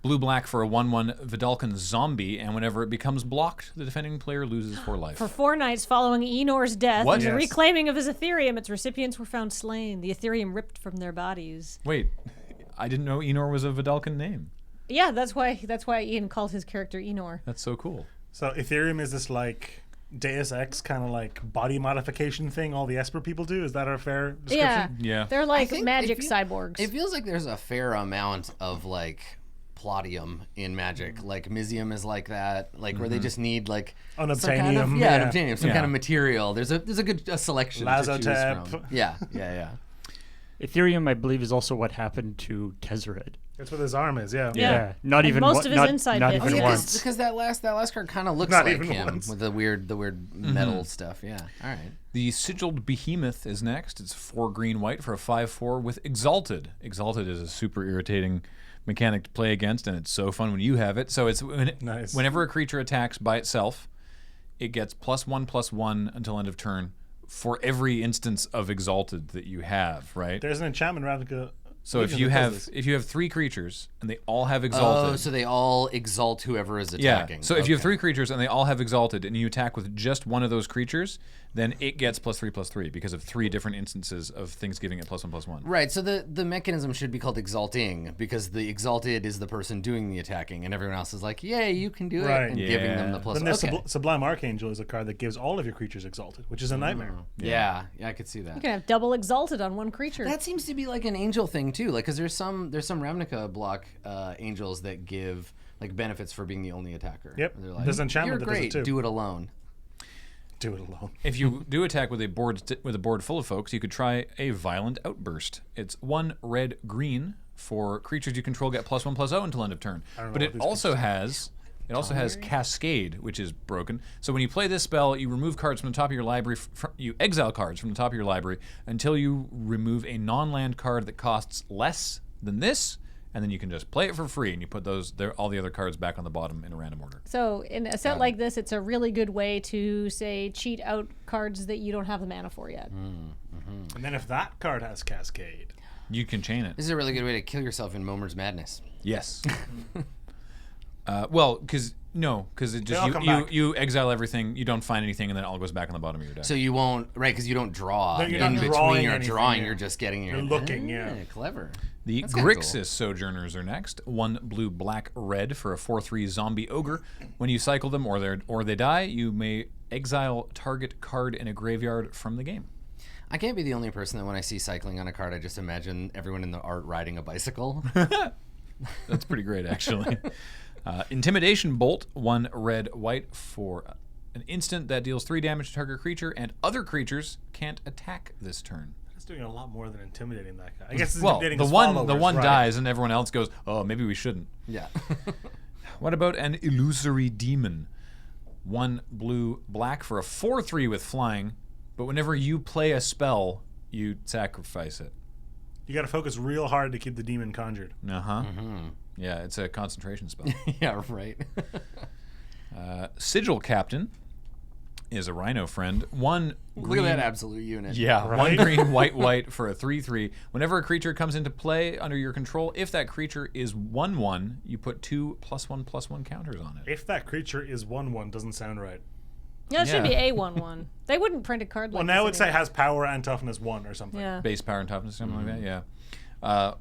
Blue-black for a 1/1 Vidalcan zombie, and whenever it becomes blocked, the defending player loses 4 life. For 4 nights following Enor's death What? and the Yes. reclaiming of his Ethereum, its recipients were found slain, the Ethereum ripped from their bodies. Wait, I didn't know Enor was a Vidalcan name. Yeah, that's why Ian called his character Enor. That's so cool. So Ethereum is this like Deus Ex kind of like body modification thing all the Esper people do. Is that a fair description? Yeah. They're I like think magic it feel- cyborgs. It feels like there's a fair amount of like platium in Magic. Like Mizium is like that. Like where they just need like some kind of Unobtainium, unobtainium, some Yeah. kind of material. There's a good selection to choose Lazotep. from. Yeah. Ethereum, I believe, is also what happened to Tezzeret. That's what his arm is. Yeah. Yeah. Not And even most one- of his not, inside not bits. even Yeah, once. Because that last card kind of looks Not like even him once. with the weird metal stuff. Yeah. All right. The Sigil Behemoth is next. It's 4 green-white for a 5/4 with Exalted. Exalted is a super irritating mechanic to play against, and it's so fun when you have it. So it's Nice. whenever a creature attacks by itself, it gets +1/+1 until end of turn for every instance of Exalted that you have, right? There's an enchantment Ravnica. So if you have 3 creatures and they all have Exalted, Oh, so they all exalt whoever is attacking. yeah. So if you have 3 creatures and they all have Exalted, and you attack with just one of those creatures, then it gets +3/+3 because of 3 different instances of things giving it +1/+1. Right, so the mechanism should be called exalting because the exalted is the person doing the attacking, and everyone else is like, "Yay, you can do it!" Right. and giving them the Yeah. plus. Then there's Okay. Sublime Archangel is a card that gives all of your creatures exalted, which is a nightmare. Yeah, I could see You that. can have double exalted on one creature. That seems to be like an angel thing too, like because there's some Ravnica block angels that give like benefits for being the only attacker. Yep. They're like, There's enchantment You're that does it great. too." Do it alone. Do it alone. If you do attack with a board full of folks, you could try a Violent Outburst. It's 1 red-green for creatures you control get +1/+0 until end of turn. don't know But what it these also has Cascade, which is broken. So when you play this spell, you remove cards from the top of your library. You exile cards from the top of your library until you remove a non-land card that costs less than this, and then you can just play it for free, and you put all the other cards back on the bottom in a random order. So in a set like this, it's a really good way to, say, cheat out cards that you don't have the mana for yet. And then if that card has Cascade, You can chain it. This is a really good way to kill yourself in Momer's Madness. Yes. Well, because it just all come back. you exile everything, you don't find anything, and then it all goes back on the bottom of your deck. So you won't, right? Because you don't draw. No, you're in not between drawing your anything, drawing, yeah. you're just getting your. You're looking, yeah. Clever. The That's kinda Grixis Sojourners are next. 1 blue, black, red for a 4/3 zombie ogre. When you cycle them or they die, you may exile target card in a graveyard from the game. I can't be the only person that when I see cycling on a card, I just imagine everyone in the art riding a bicycle. That's pretty great, actually. Intimidation Bolt, 1 red, white for an instant that deals 3 damage to target creature, and other creatures can't attack this turn. it's doing a lot more than intimidating that guy. I guess it's Well, intimidating the his one followers, right. dies, and everyone else goes, "Oh, maybe we shouldn't." Yeah. What about an Illusory Demon? 1 blue, black for a 4/3 with flying, but whenever you play a spell, you sacrifice it. You got to focus real hard to keep the demon conjured. Uh-huh. Yeah, it's a concentration spell. Yeah, right. Sigil Captain is a rhino friend. 1 Look green, at that absolute unit. Yeah, Right? 1 green, white for a 3/3. Whenever a creature comes into play under your control, if that creature is 1/1, you put 2 +1/+1 counters on it. If that creature is 1/1, doesn't sound right. Yeah, it should be Yeah. A11. They wouldn't print a card like Well, this now it would say anyway. has power and toughness 1 or something. Yeah. Base power and toughness, something like that. Yeah. I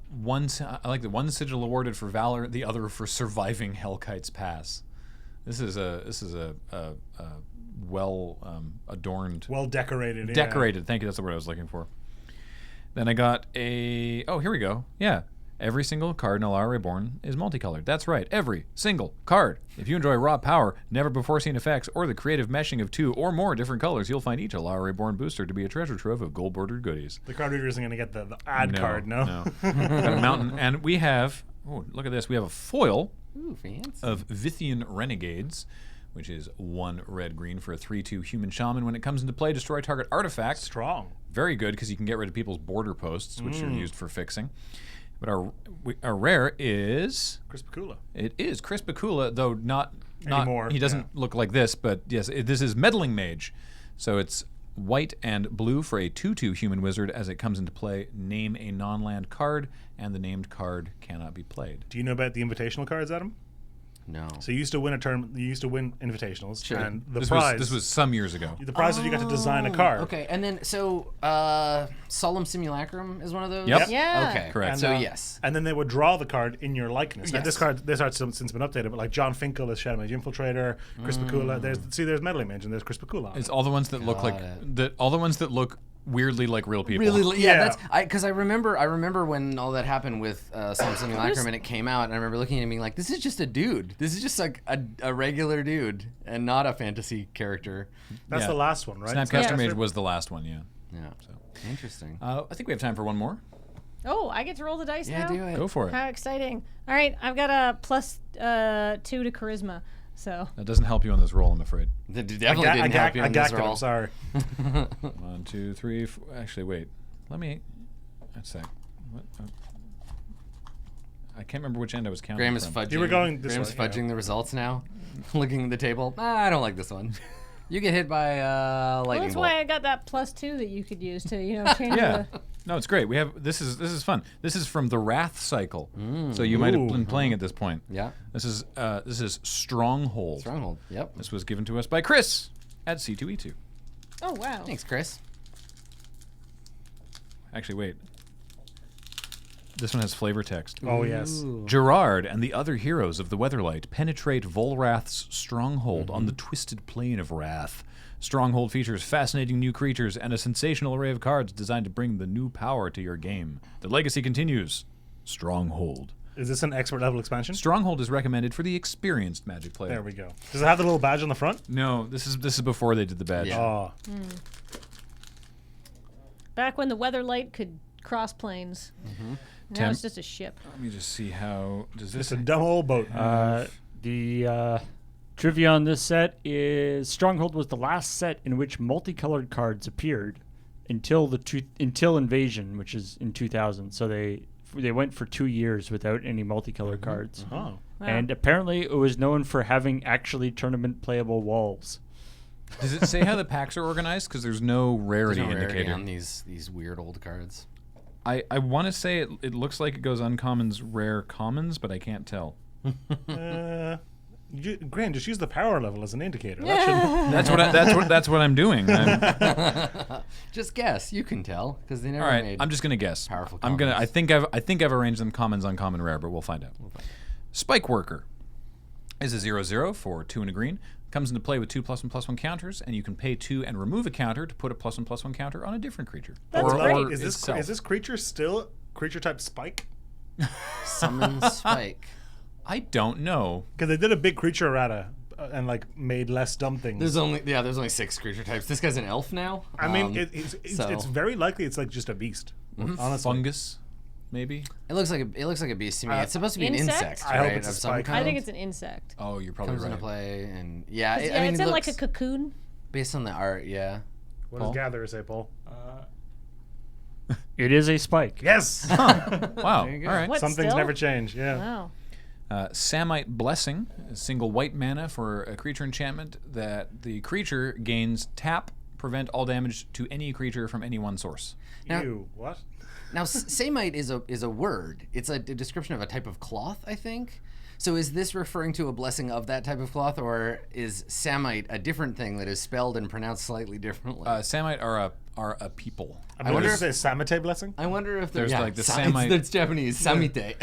like the 1 sigil awarded for valor, the other for surviving Hellkite's Pass. This is a well adorned. Well decorated. Decorated. Thank you. That's the word I was looking for. Then I got a. Oh, here we go. Yeah. Every single card in Alara Reborn is multicolored. That's right. Every single card. If you enjoy raw power, never before seen effects, or the creative meshing of 2 or more different colors, you'll find each Alara Reborn booster to be a treasure trove of gold bordered goodies. The card reader isn't going to get the ad card, no? Got a mountain. And we have. Oh, look at this. We have a foil Ooh, fancy. of Vithian Renegades, which is 1 red-green for a 3/2 human shaman. When it comes into play, destroy target artifact. Strong. Very good because you can get rid of people's border posts, which are used for fixing. But our rare is Crispicula. it is Crispicula, though not Anymore, he doesn't look like this, but yes, this is Meddling Mage. So it's white and blue for a 2/2 human wizard. As it comes into play, name a non-land card, and the named card cannot be played. Do you know about the invitational cards, Adam? No. So you used to win a term. You used to win invitationals, Sure. and the This prize. was some years ago. the prize is you got to design a card. Okay, and then so Solemn Simulacrum is one of those. Yep. Yeah. Okay, Correct. And, So uh, yes. And then they would draw the card in your likeness. Now, Yes. this art's since been updated, but like John Finkel is Shadow Mage Infiltrator, Crispicula. There's Meddling Mage and there's Crispicula. It's all the ones that look like all the ones that look weirdly like real people. Really, yeah. Yeah. That's because I remember when all that happened with Solemn Simulacrum and it came out, and I remember looking at it and being like, this is just a dude. This is just like a regular dude and not a fantasy character. That's Yeah. the last one, right? Snapcaster Yeah. Mage was the last one, yeah. Yeah. Interesting. I think we have time for one more. Oh, I get to roll the dice Yeah, now? do it. Go for it. How exciting. All right, I've got a plus 2 to charisma. So That doesn't help you on this roll, I'm afraid. That definitely didn't help you I in this gacked it. roll. I'm sorry. 1, 2, 3, 4. Actually, wait. Let me. That's that. What? I can't remember which end I was counting. Graham is from. fudging. You were going this Graham's way, yeah. fudging the results now. Looking at the table. I don't like this one. You get hit by well, lightning that's bolt. why I got that plus 2 that you could use to, change Yeah. the... No, it's great. We have this is fun. This is from the Wrath cycle. So you might have Ooh. been playing at this point. Yeah. This is Stronghold. Stronghold. Yep. This was given to us by Chris at C2E2. Oh, wow. Thanks, Chris. Actually, wait. This one has flavor text. Oh yes. Gerard and the other heroes of the Weatherlight penetrate Volrath's stronghold on the twisted plane of Wrath. Stronghold features fascinating new creatures and a sensational array of cards designed to bring the new power to your game. The legacy continues. Stronghold. Is this an expert level expansion? Stronghold is recommended for the experienced Magic player. There we go. Does it have the little badge on the front? No, this is before they did the badge. Yeah. Oh, Back when the Weatherlight could cross planes. Now Tim? it's just a ship. Let me just see how does this. it's a dumb old boat. The trivia on this set is Stronghold was the last set in which multicolored cards appeared until until Invasion, which is in 2000. So they went for 2 years without any multicolored cards. Oh. Wow. And apparently it was known for having actually tournament playable walls. Does it say how the packs are organized? Because there's no rarity There's no rarity indicator. on these weird old cards. I want to say it looks like it goes uncommons, rare, commons, but I can't tell. Graham, just use the power level as an indicator. That should, That's what I'm doing. All Just guess. You can tell because they never right, made. I'm just gonna guess. powerful I'm gonna. commons. I think I've arranged them commons, uncommon, rare, but we'll find out. Spike Worker is a 0/0 for 2 and a green. Comes into play with 2+1/+1 counters, and you can pay 2 and remove a counter to put a +1/+1 counter on a different creature. That's or, great. or is itself. this creature still creature type spike? Summon Spike. I don't know. Because they did a big creature errata and like made less dumb things. There's only 6 creature types. This guy's an elf now. I mean, it's very likely it's like just a beast. Honestly, Fungus, maybe. It looks like a beast to me. It's supposed to be an Insect? insect, I hope right? it's a of some spike. kind. I think it's an insect. Oh, you're probably comes right. into play, and yeah, Yeah, I mean, it's it in like a looks- cocoon. based on the art, yeah. what Paul? does Gatherer say, Paul? It is a spike. Yes, Wow. All There you go. right. What, some things still? never change. Yeah, Wow. Samite Blessing, a single white mana for a creature enchantment that the creature gains tap, prevent all damage to any creature from any one source. Now- you what? Now, samite is a word. It's a description of a type of cloth, I think. So is this referring to a blessing of that type of cloth, or is samite a different thing that is spelled and pronounced slightly differently? Samite are a people. I'm wonder going to say Samite blessing. I wonder if there's like the Samite. Samite- That's Japanese. Samite.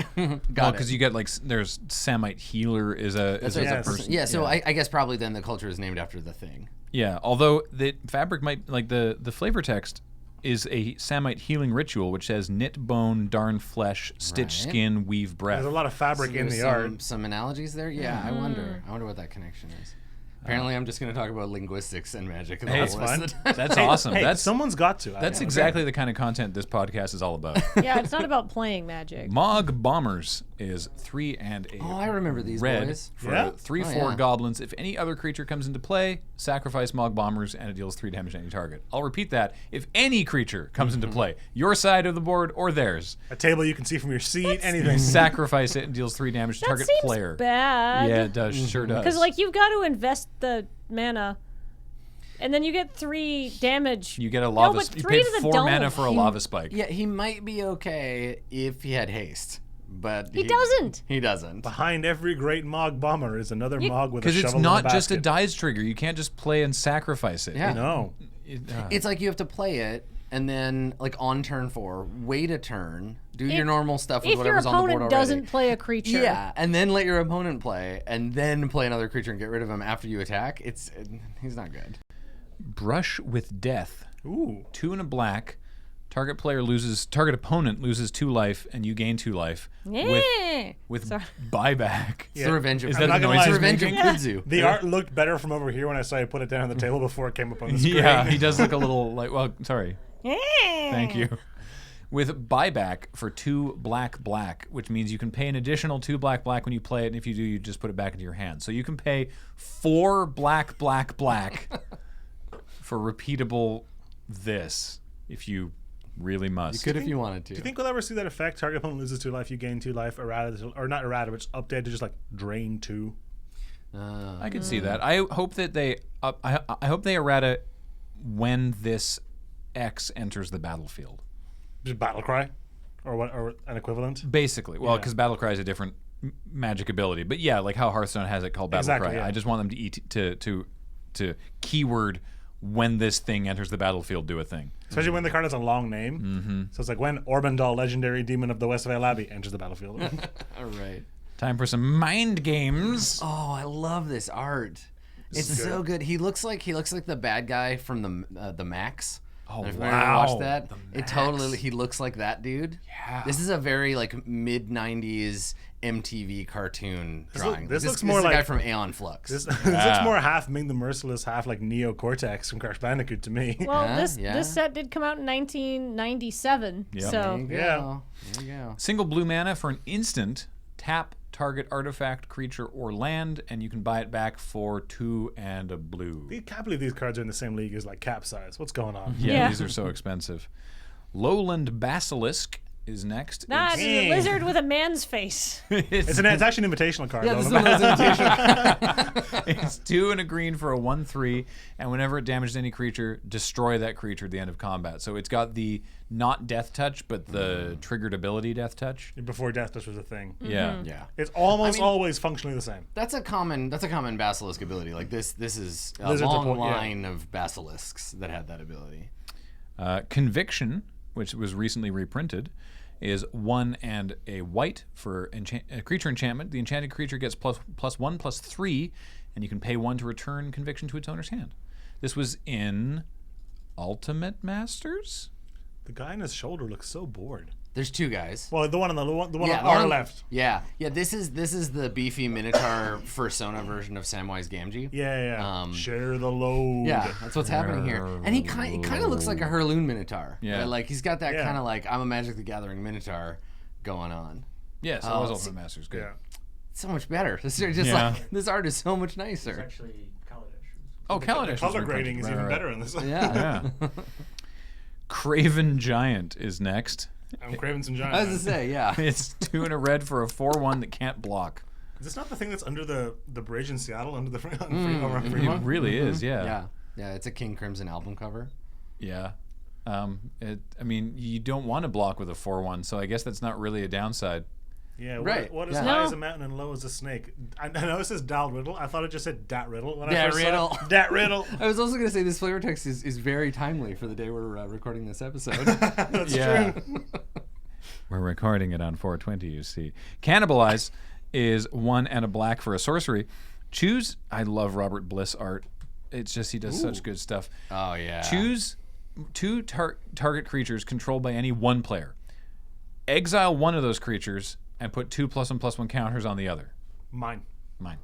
Got it. Because you get like there's Samite Healer is a That's is right. a Yes. person. Yeah, so I guess probably then the culture is named after the thing. Yeah, although the fabric might, like the flavor text is a Samite healing ritual, which says knit bone, darn flesh, stitch Right. skin, weave breath. There's a lot of fabric in There's the art. some analogies there. Yeah, I wonder what that connection is. Apparently, I'm just going to talk about linguistics and magic. Hey, that's that's fine. That's awesome. Hey, That's someone's got to. that's exactly the kind of content this podcast is all about. Yeah, it's not about playing magic. Mog Bombers is 3 and a Oh, I remember these red boys. for Yeah? 3/4 Oh, yeah. goblins. If any other creature comes into play, sacrifice Mog Bombers and it deals 3 damage to any target. I'll repeat that. If any creature comes into play, your side of the board or theirs, A table you can see from your seat, anything. sacrifice it and deals 3 damage to That target seems player. bad. Yeah, it does. Sure does. Because like you've got to invest the mana, and then you get 3 damage. you get a lava. but You 3 paid to the 4 dome. mana for a lava spike. Yeah, he might be okay if he had haste, but He doesn't. He doesn't. Behind every great Mog bomber is another Mog with a Because shovel it's in not the just a basket. dies trigger. You can't just play and sacrifice it. Yeah. No. It's like you have to play it, and then like on turn 4, wait a turn, do your normal stuff with If your whatever's on the board opponent already. doesn't play a creature, Yeah, and then let your opponent play, and then play another creature and get rid of him after you attack. He's not good. Brush with Death. Ooh. 2 and a black. Target opponent loses 2 life, and you gain 2 life. Yeah. With Sorry. buyback. It's the revenge of Is I'm that not the gonna noise lie, he's revenge of making? Kudzu. The art looked better from over here when I saw you put it down on the table before it came up on the screen. Yeah, he does look a little like. Well, sorry. Yeah. Thank you. With buyback for 2 black, which means you can pay an additional 2 black when you play it, and if you do, you just put it back into your hand. So you can pay 4 black for repeatable this if you really must. You could if you wanted to. Do you think we'll ever see that effect? Target opponent loses 2 life, you gain 2 life, or not errata, but it's updated to just like drain 2. I can see that. I hope that they. I hope they errata when this X enters the battlefield. Just battle cry, or what, or an equivalent. Basically, well, Yeah. because battle cry is a different magic ability, but yeah, like how Hearthstone has it called battle Exactly, cry. yeah. I just want them to keyword when this thing enters the battlefield, do a thing. Especially when the card has a long name. Mm-hmm. So it's like when Orbandal, legendary demon of the Westvale Abbey, enters the battlefield. All right. Time for some mind games. Oh, I love this art. It's so good. He looks like the bad guy from the Max. Oh, If you wow. ever watched that, The it totally he looks like that dude. Yeah. This is a very like mid '90s MTV cartoon drawing. this looks is more the guy like- from Aeon Flux. this looks more half Ming the Merciless, half like Neo Cortex from Crash Bandicoot to me. Well, Yeah, yeah. this set did come out in 1997. Yep. There So you go. Yeah. There you go. Single blue mana for an instant. Tap target artifact, creature, or land, and you can buy it back for 2 and a blue. I can't believe these cards are in the same league as like Capsize. What's going on? Yeah. These are so expensive. Lowland Basilisk is next. Nah, it's It's- a lizard with a man's face. It's actually an invitational card. Yeah, though. this is one of those invitations. It's 2 and a green for a 1/3, and whenever it damages any creature, destroy that creature at the end of combat. So it's got the not death touch, but the triggered ability death touch. Before Death Touch was a thing. Yeah. Yeah. It's almost I mean- always functionally the same. That's a common basilisk ability. Like this is a Lizards are long po- yeah. line of basilisks that had that ability. Conviction, which was recently reprinted, is 1 and a white for a creature enchantment. The enchanted creature gets +1/+3, and you can pay 1 to return Conviction to its owner's hand. This was in Ultimate Masters? The guy on his shoulder looks so bored. There's 2 guys. Well, the one on the one Yeah, on the our one- left. Yeah. This is the beefy Minotaur Fursona version of Samwise Gamgee. Yeah. Share the load. Yeah, that's what's happening here. And he kind of looks like a Herloon Minotaur. Yeah. Right? Like he's got that Yeah. kind of like I'm a Magic the Gathering Minotaur going on. Yes, that Oh, was it's- Ultimate Masters. Good. Yeah. It's so much better. This is just Yeah. like this art is so much nicer. actually Kaladesh. Oh, Kaladesh The was color reprinted. grading is Right, even right. better in this. Yeah. Yeah. Craven Giant is next. I'm craving some giant. I was to say, yeah. It's 2 and a red for a 4/1 that can't block. Is this not the thing that's under the bridge in Seattle under the It Fremont? really is, yeah. Yeah. Yeah, it's a King Crimson album cover. Yeah. I mean, you don't want to block with a 4/1, so I guess that's not really a downside. Yeah, Right, what is yeah. high No. as a mountain and low as a snake? I know it says Dal Riddle. I thought it just said Dat Riddle when I Dat first saw Riddle. it. Dat Riddle. I was also going to say this flavor text is very timely for the day we're recording this episode. That's Yeah. true. We're recording it on 420, you see. Cannibalize is 1 and a black for a sorcery. Choose, I love Robert Bliss art. It's just he does such good stuff. Oh yeah. Choose two target creatures controlled by any one player. Exile one of those creatures and put 2+1/+1 counters on the other. Mine.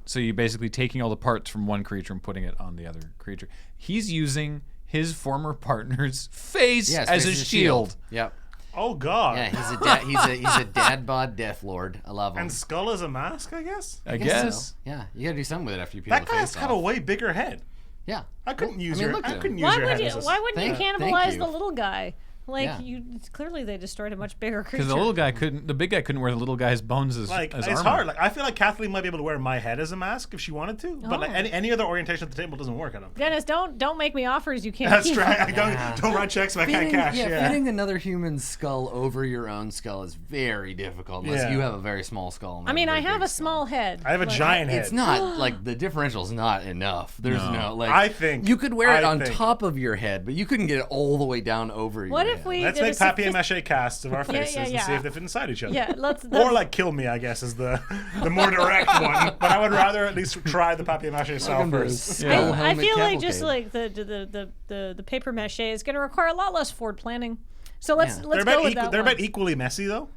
So you're basically taking all the parts from one creature and putting it on the other creature. He's using his former partner's face as a shield. Yep. Oh God. Yeah, he's a dad bod death lord. I love him. And Skull is a mask, I guess. I guess. So. Yeah, you gotta do something with it after you peel That the face guy's got a off. way bigger head. Yeah. I couldn't use I mean, your. look at I him. couldn't use Why your would head. you? as a- Why wouldn't you Thank cannibalize you. the little guy? Like Yeah. clearly they destroyed a much bigger creature. Because the big guy couldn't wear the little guy's bones as Like as it's armor. hard. Like I feel like Kathleen might be able to wear my head as a mask if she wanted to, but like Oh. any other orientation at the table doesn't work. I don't think. Dennis, don't make me offers you can't That's keep. right. I don't write checks if I can't cash. Yeah. Fitting another human's skull over your own skull is very difficult unless Yeah. you have a very small skull. and I mean, very I have big a skull. small head. I have a but- giant head. It's not like the differential's not enough. There's no like. I think- you could wear it I on think- top of your head, but you couldn't get it all the way down over your What head. if we Let's did make a sophist- papier-mâché casts of our faces and see yeah. if they fit inside each other. Yeah, let's. Or like kill me, I guess, is the more direct one. But I would rather at least try the papier-mâché style Welcome to first. Skull I Helmet feel like just Cavalcade. like the paper mache is going to require a lot less forward planning. So let's Yeah. let's They're go about with that they're one. about equally messy though.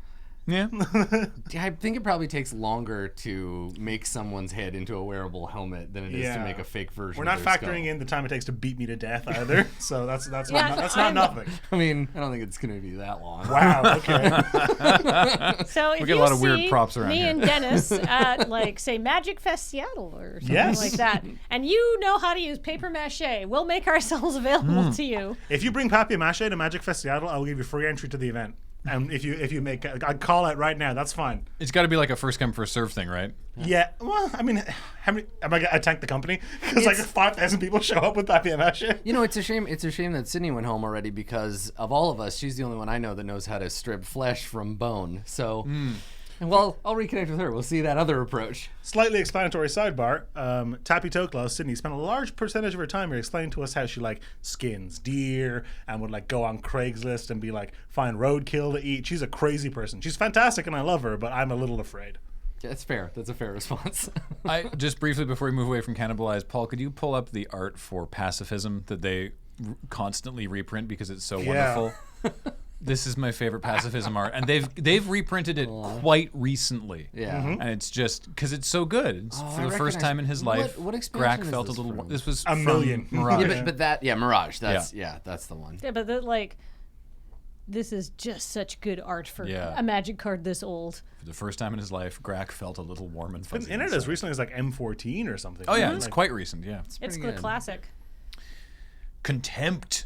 Yeah. I think it probably takes longer to make someone's head into a wearable helmet than it is to make a fake version. We're not of their factoring skull. in the time it takes to beat me to death either. So that's Yeah, not I'm- nothing. I mean, I don't think it's going to be that long. Wow. Okay. So if get a you lot of see weird props around me here. and Dennis at like say Magic Fest Seattle or something Yes. like that, and you know how to use paper mache, we'll make ourselves available to you. If you bring papier-mâché to Magic Fest Seattle, I will give you free entry to the event. And if you make, I'd call it right now. That's fine. It's got to be like a first come first serve thing, right? Yeah. Well, I mean, how many? Am I gonna tank the company? Because like 5,000 people show up with papier-mâché. You know, it's a shame. It's a shame that Sydney went home already because of all of us, she's the only one I know that knows how to strip flesh from bone. So, well, I'll reconnect with her. We'll see that other approach. Slightly explanatory sidebar. Tappy Tokla, Sydney, spent a large percentage of her time here explaining to us how she like skins deer and would like go on Craigslist and be like find roadkill to eat. She's a crazy person. She's fantastic and I love her, but I'm a little afraid. That's fair. That's a fair response. I just briefly before we move away from Cannibalize, Paul, could you pull up the art for pacifism that they constantly reprint because it's so Yeah. wonderful? This is my favorite pacifism art, and they've reprinted it quite recently. Yeah. And it's just because it's so good. It's Oh, for I the first recognize- time in his life. what expansion Grack is felt a this little. from? This was A from million. Mirage. Yeah, but that Mirage. That's Yeah. that's the one. Yeah, but like, this is just such good art for Yeah. a Magic card this old. For the first time in his life, Grack felt a little warm and fuzzy. In it as inside. recently as like M14 or something. Oh yeah, Like, it's quite recent. Yeah. It's pretty the good. classic. Contempt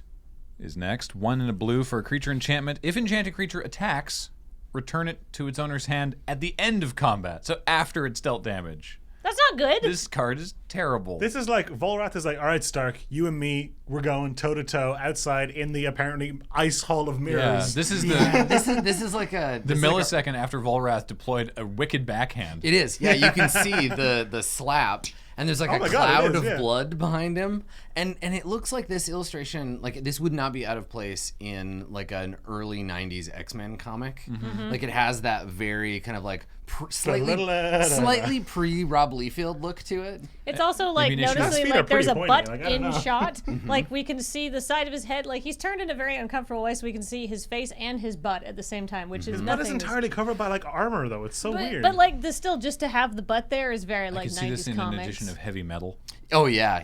is next. 1 in a blue for a creature enchantment. If enchanted creature attacks, return it to its owner's hand at the end of combat. So after it's dealt damage. That's not good. This card is terrible. This is like Volrath is like, all right, Stark, you and me, we're going toe to toe outside in the apparently ice hall of yeah, mirrors. this is the This is like a the this is like a- millisecond after Volrath deployed a wicked backhand. It is. Yeah, you can see the slap, and there's like Oh a my God, it cloud is, of yeah. blood behind him, and it looks like this illustration, like this would not be out of place in like an early '90s X-Men comic. Like it has that very kind of like slightly pre Rob Liefeld look to it. It's also like mean, his noticeably feet are like there's a pretty pointy, butt like, I don't in know. shot. Like we can see the side of his head. Like he's turned in a very uncomfortable way, so we can see his face and his butt at the same time, which is That nothing. is entirely covered by like armor though. It's so weird. But like the still just to have the butt there is very I like could see this 90s in comics. an edition of Heavy Metal. Oh yeah.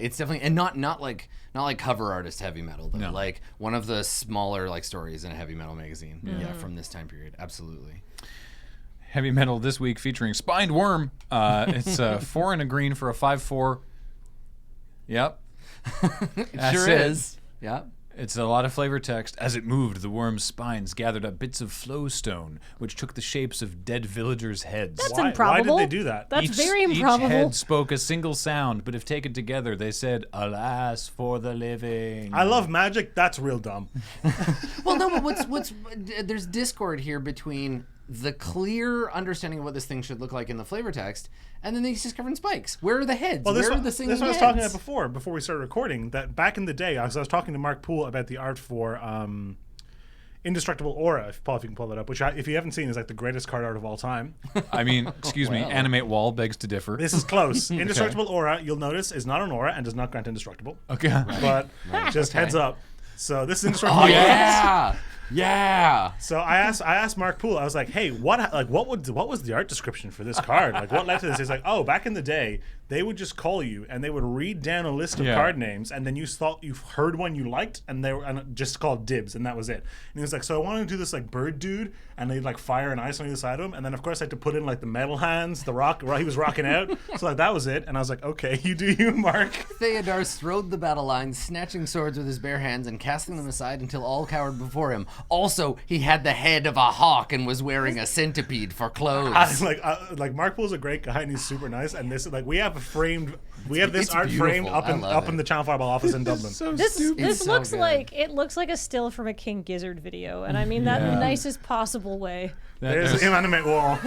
It's definitely and not like cover artist heavy metal, though. No. Like one of the smaller like stories in a heavy metal magazine. Yeah, from this time period. Absolutely. Heavy Metal this week featuring Spined Worm. It's 4 and a green for a 5/4. Yep. It That's sure it. is. Yeah. It's a lot of flavor text. As it moved, the worm's spines gathered up bits of flowstone, which took the shapes of dead villagers' heads. That's Why improbable. did they do that? That's very Each improbable. head spoke a single sound, but if taken together, they said, "Alas for the living." I love magic. That's real dumb. Well, no, but what's there's discord here between the clear understanding of what this thing should look like in the flavor text, and then these just covered in spikes. Where are the heads? Well, Where are the single this was heads? I was talking about before we started recording. That back in the day, I was talking to Mark Poole about the art for Indestructible Aura, if Paul, if you can pull that up, which if you haven't seen is like the greatest card art of all time. I mean, excuse me, Animate Wall begs to differ. This is close. Indestructible Aura, you'll notice, is not an aura and does not grant indestructible. Okay. But just heads up. So this is Indestructible Aura. Yeah. Yeah. So I asked Mark Poole. I was like, "Hey, what was the art description for this card? Like, what led to this?" He's like, "Oh, back in the day, they would just call you and they would read down a list of card names, and then you thought you've heard one you liked, and they were just called dibs, and that was it." And he was like, "So I wanted to do this like bird dude, and they'd like fire and ice on either side of him, and then of course I had to put in like the metal hands, the rock. He was rocking out, so like that was it." And I was like, "Okay, you do you, Mark." Theodar strode the battle lines, snatching swords with his bare hands and casting them aside until all cowered before him. Also, he had the head of a hawk and was wearing a centipede for clothes. Like Mark Poole's a great guy and he's super nice. And this like we have this it's art framed beautiful. up in the Channel Fireball office in Dublin. This so looks good. like it looks like a still from a King Gizzard video, and I mean that in the nicest possible way. There's the inanimate wall.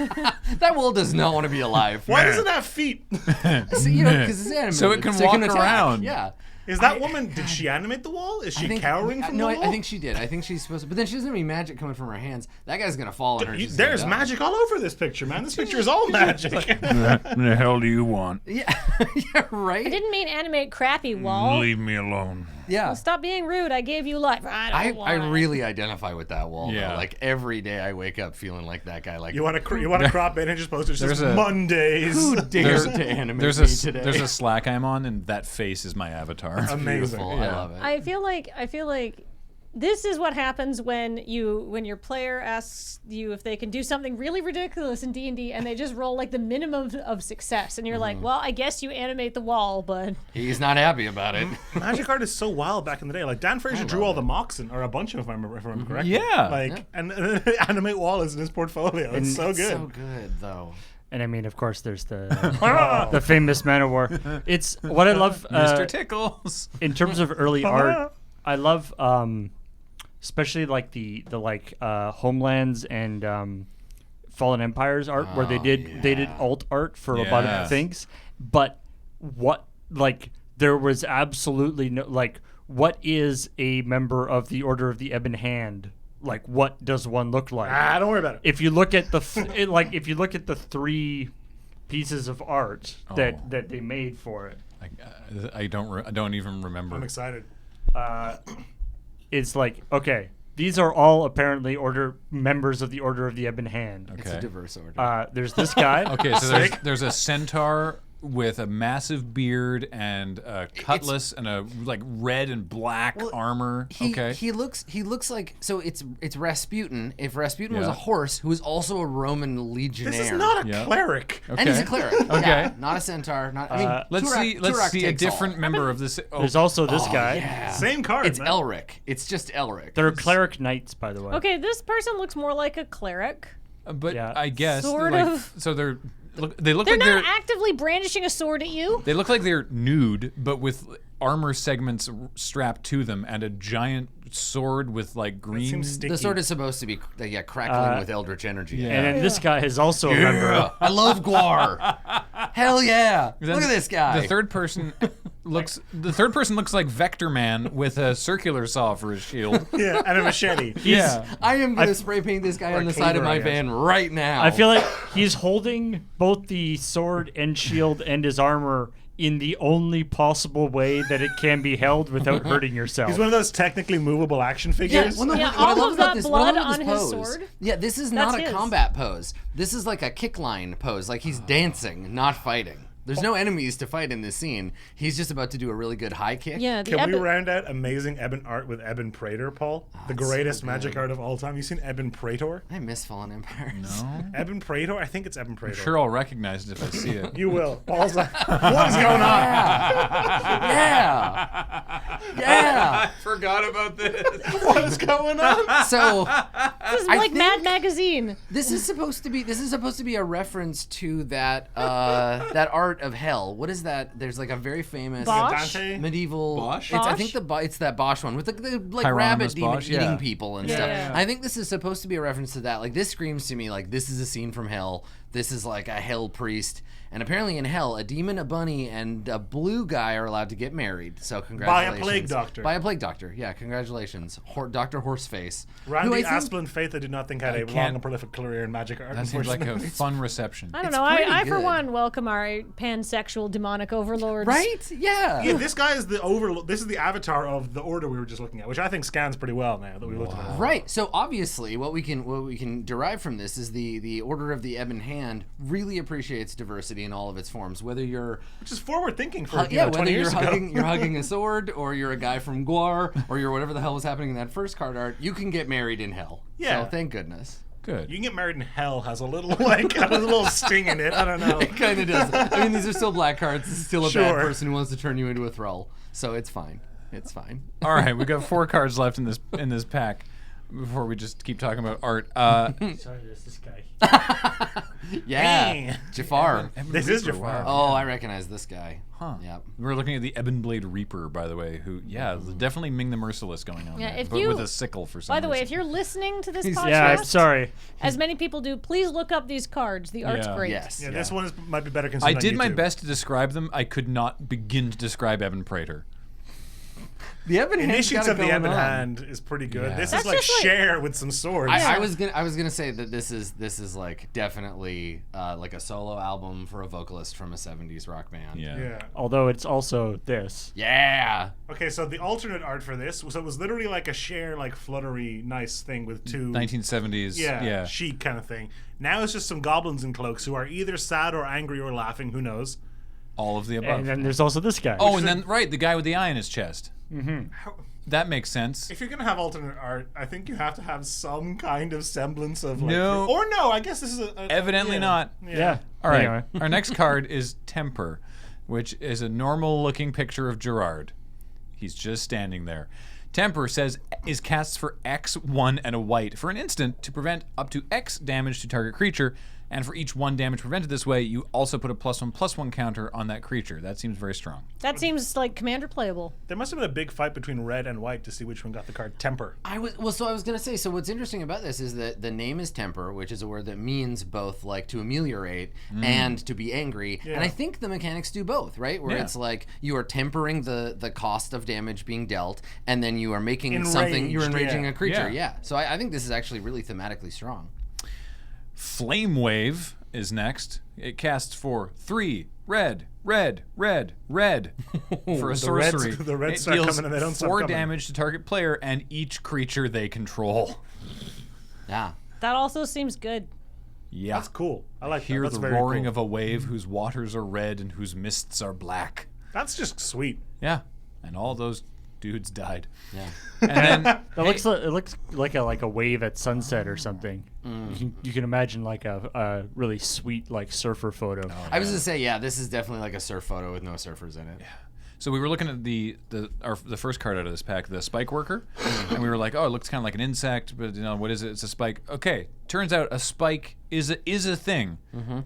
That wall does not want to be alive. Why doesn't it have feet? So, because it's animated. So it can walk attack. around. Yeah. Is that woman? Did she animate the wall? Is she cowering from no, the wall? I think she did. I think she's supposed to. But then she doesn't have any magic coming from her hands. That guy's gonna fall on her. She's gonna There's die. magic all over this picture, man. This picture is all magic. What the hell do you want? Yeah, yeah, right. I didn't mean animate crappy wall. Leave me alone. Yeah. Stop being rude. I gave you life. I don't want I it. really identify with that wall. Yeah. Though. Like every day I wake up feeling like that guy. Like You want to crop in and just post it just There's a- Mondays. who dares to animate There's me a today? there's a Slack I'm on, and that face is my avatar. Amazing. Beautiful. Yeah. I love it. I feel like this is what happens when your player asks you if they can do something really ridiculous in D&D and they just roll like the minimum of success, and you're like, well, I guess you animate the wall, but He's not happy about it. Magic art is so wild back in the day. Like Dan Fraser drew all the Moxen, or a bunch of them, if I remember correctly. Yeah. Like and animate wall is in his portfolio. It's so good. So good though. And I mean, of course, there's the famous Man of War. It's what I love Mr. Tickles. in terms of early art. I love, especially like the Homelands and Fallen Empires art, where they did alt art for a lot Yes. of things. But there was absolutely no what is a member of the Order of the Ebon Hand? Like, what does one look like? Don't worry about it. If you look at if you look at the 3 pieces of art that they made for it, I don't even remember. I'm excited. it's like, okay, these are all apparently members of the Order of the Ebon Hand. It's a diverse order. There's this guy. Okay, so there's a centaur with a massive beard and a cutlass and a like red and black armor. He looks like, so it's Rasputin. If Rasputin was a horse who was also a Roman legionnaire. This is not a cleric. And he's a cleric. Okay. Yeah, not a centaur. Not. I mean, Let's Turak see a takes different all. member of this. Oh, There's also this guy. Yeah. Same card. It's man. Elric. It's just Elric. They're cleric knights, by the way. okay, this person looks more like a cleric. but Yeah. I guess Sort like, of. so they look They're like not actively brandishing a sword at you. they look like they're nude, but with armor segments strapped to them and a giant sword with like green. Seems sticky. The sword is supposed to be crackling with eldritch energy. yeah. And then this guy is also a member. I love Guar. Hell yeah! Then Look at this guy. The third person looks like Vector Man with a circular saw for his shield. Yeah, and a machete. Yeah. I am gonna spray paint this guy on the side of cleaver, my I guess. van right now. I feel like he's holding both the sword and shield and his armor in the only possible way that it can be held without hurting yourself. He's one of those technically movable action Yeah, figures. well, no, Yeah, what I all love of about that this, blood what I love on about this his pose- sword, Yeah, this is that's not a his. combat pose. This is like a kickline pose. Like he's dancing, not fighting. There's no enemies to fight in this scene. He's just about to do a really good high kick. Yeah, the Can we Ebon- round out amazing Ebon art with Ebon Praetor, Paul? The greatest magic art of all time. You seen Ebon Praetor? I miss Fallen Empires. No. Ebon Praetor? I think it's Ebon Praetor. Sure, I'll recognize it if I see it. You will. Paul's like, what is going on? Yeah. Yeah. Forgot about this. What is going on? So This is I like think- Mad Magazine. this is supposed to be a reference to that that art of hell. What is that? There's like a very famous Bosch? Dante? medieval Bosch? It's, I Bosch? think it's that Bosch one with the like Hieronymus rabbit demon Bosch, eating yeah. people and Yeah, stuff. yeah. I think this is supposed to be a reference to that. Like this screams to me like this is a scene from hell. This is like a hell priest. And apparently in hell, a demon, a bunny, and a blue guy are allowed to get married. So congratulations. By a plague doctor. By a plague doctor. Yeah, congratulations. Dr. Horseface. Randy Asplin Faith, I did not think had a long and prolific career in magic art. That seems like a fun reception. I don't It's know. pretty I for good. one, welcome our pansexual demonic overlords. Right? Yeah. Yeah, this guy is this is the avatar of the order we were just looking at, which I think scans pretty well now that we looked at it. Right. So obviously, what we can derive from this is the Order of the Ebon Hand really appreciates diversity in all of its forms. Whether you're Which is forward thinking for whether 20 years ago. you're hugging a sword, or you're a guy from Guar, or you're whatever the hell was happening in that first card art, you can get married in hell. Yeah. So thank goodness. Good. You can get married in hell has a little like a little sting in it. I don't know. It kind of does. I mean, these are still black cards. This is still a bad Sure. person who wants to turn you into a thrall. So it's fine. It's fine. All right, we've got 4 cards left in this pack before we just keep talking about art. Sorry, there's this guy. Yeah. Hey. Jafar. This is Jafar. Oh, I recognize this guy. Huh. Yep. We're looking at the Ebon Blade Reaper, by the way, who, definitely Ming the Merciless going on Yeah, there, if but you- with a sickle for some By the way, reason. if you're listening to this podcast, Yeah, I'm sorry. as many people do, please look up these cards. The art's Yeah. great. Yes. Yeah, this one might be better considered. I on did my YouTube. best to describe them. I could not begin to describe Ebon Praetor. The Ebon Hand's Initiates got of it the going Ebon on. Hand is pretty good. Yeah. This That's is like just like- Cher with some swords. I was gonna say that this is like definitely like a solo album for a vocalist from a '70s rock band. yeah. Although it's also this. Yeah. Okay, so the alternate art for this, so it was literally like a Cher like fluttery nice thing with two 1970s. yeah, chic kind of thing. Now it's just some goblins in cloaks who are either sad or angry or laughing. Who knows? All of the above. And then there's also this guy. Oh, and then, right, the guy with the eye in his chest. How, That makes sense. if you're gonna have alternate art, I think you have to have some kind of semblance of like, No. or no. I guess this is a Evidently yeah. not. Yeah. All right. Anyway. Our next card is Temper, which is a normal-looking picture of Gerard. He's just standing there. Temper is cast for X, 1, and a white for an instant to prevent up to X damage to target creature, and for each 1 damage prevented this way, you also put a +1/+1 counter on that creature. That seems very strong. That seems like commander playable. There must have been a big fight between red and white to see which one got the card Temper. I was gonna say. So what's interesting about this is that the name is temper, which is a word that means both like to ameliorate and to be angry. Yeah. And I think the mechanics do both, right? Where Yeah. it's like you are tempering the cost of damage being dealt, and then you are making something. You're Enraged, enraging yeah. a creature. Yeah. Yeah. So I think this is actually really thematically strong. Flame Wave is next. It casts for 3 red, red, red, red for a The reds- sorcery. the reds it start deals coming and they don't stop 4 coming. damage to target player and each creature they control. Yeah. That also seems good. Yeah. That's cool. I like Hear that. That's the very roaring cool. of a wave whose waters are red and whose mists are black. That's just sweet. Yeah. And all those dudes died. Yeah. And then It looks like a wave at sunset or something. You can imagine like a really sweet like surfer photo. I was gonna say, yeah, this is definitely like a surf photo with no surfers in it. so we were looking at the first card out of this pack, the Spike Worker, and we were like, oh, it looks kind of like an insect, but what is it? It's a spike. Okay, turns out a spike is a thing,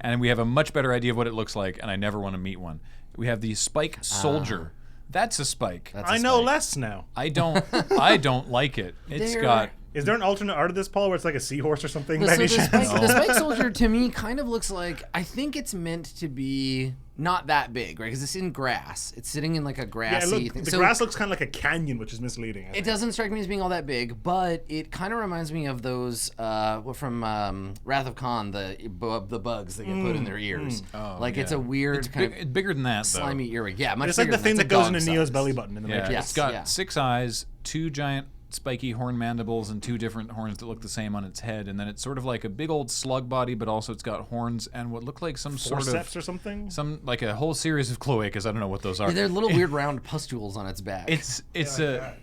and we have a much better idea of what it looks like, and I never want to meet one. We have the Spike Soldier. That's a spike. That's a I know spike. less now. I don't like it. It's They're- got Is there an alternate art of this, Paul, where it's like a seahorse or something? So by any the chance? spike, the spike soldier to me kind of looks like, I think it's meant to be not that big, right? Because it's in grass. It's sitting in like a Yeah, grassy look, thing. the So grass looks kind of like a canyon, which is misleading. I it think. doesn't strike me as being all that big, but it kind of reminds me of those from Wrath of Khan, the bugs that get put in their ears. Like it's yeah. a weird it's kind bigger, of bigger than that though. slimy earwig. Yeah, much It's like bigger the than thing that it's a goes dog into Neo's size. belly button in the Yeah, Matrix. Yes, it's got yeah. 6 eyes, 2 giant spiky horn mandibles, and 2 different horns that look the same on its head. And then it's sort of like a big old slug body, but also it's got horns and what look like some sort Forceps of or something. like a whole series of cloacas. I don't know what those are. They're little weird round pustules on its back. It's like a that.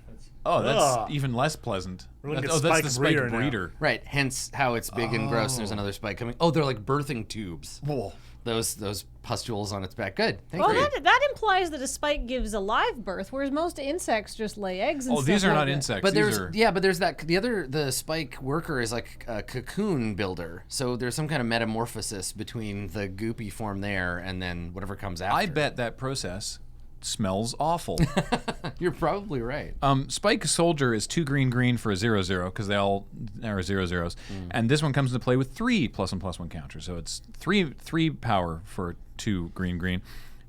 that's Ugh. even less pleasant. We're looking That's at that's Spike the spike Breeder now. breeder. right, hence how it's big and gross. There's another spike coming. Oh, they're like birthing tubes. Whoa. Those pustules on its back. Good. Thank Well, you. that implies that a spike gives a live birth, whereas most insects just lay eggs and Oh, stuff these are like not that. insects. But these there's are but there's that the spike worker is like a cocoon builder. So there's some kind of metamorphosis between the goopy form there and then whatever comes after. I bet that process smells awful. You're probably right. Spike Soldier is 2 green for a 0/0 because they all are 0/0s, and this one comes into play with 3 +1/+1 counters. So it's three power for 2 green,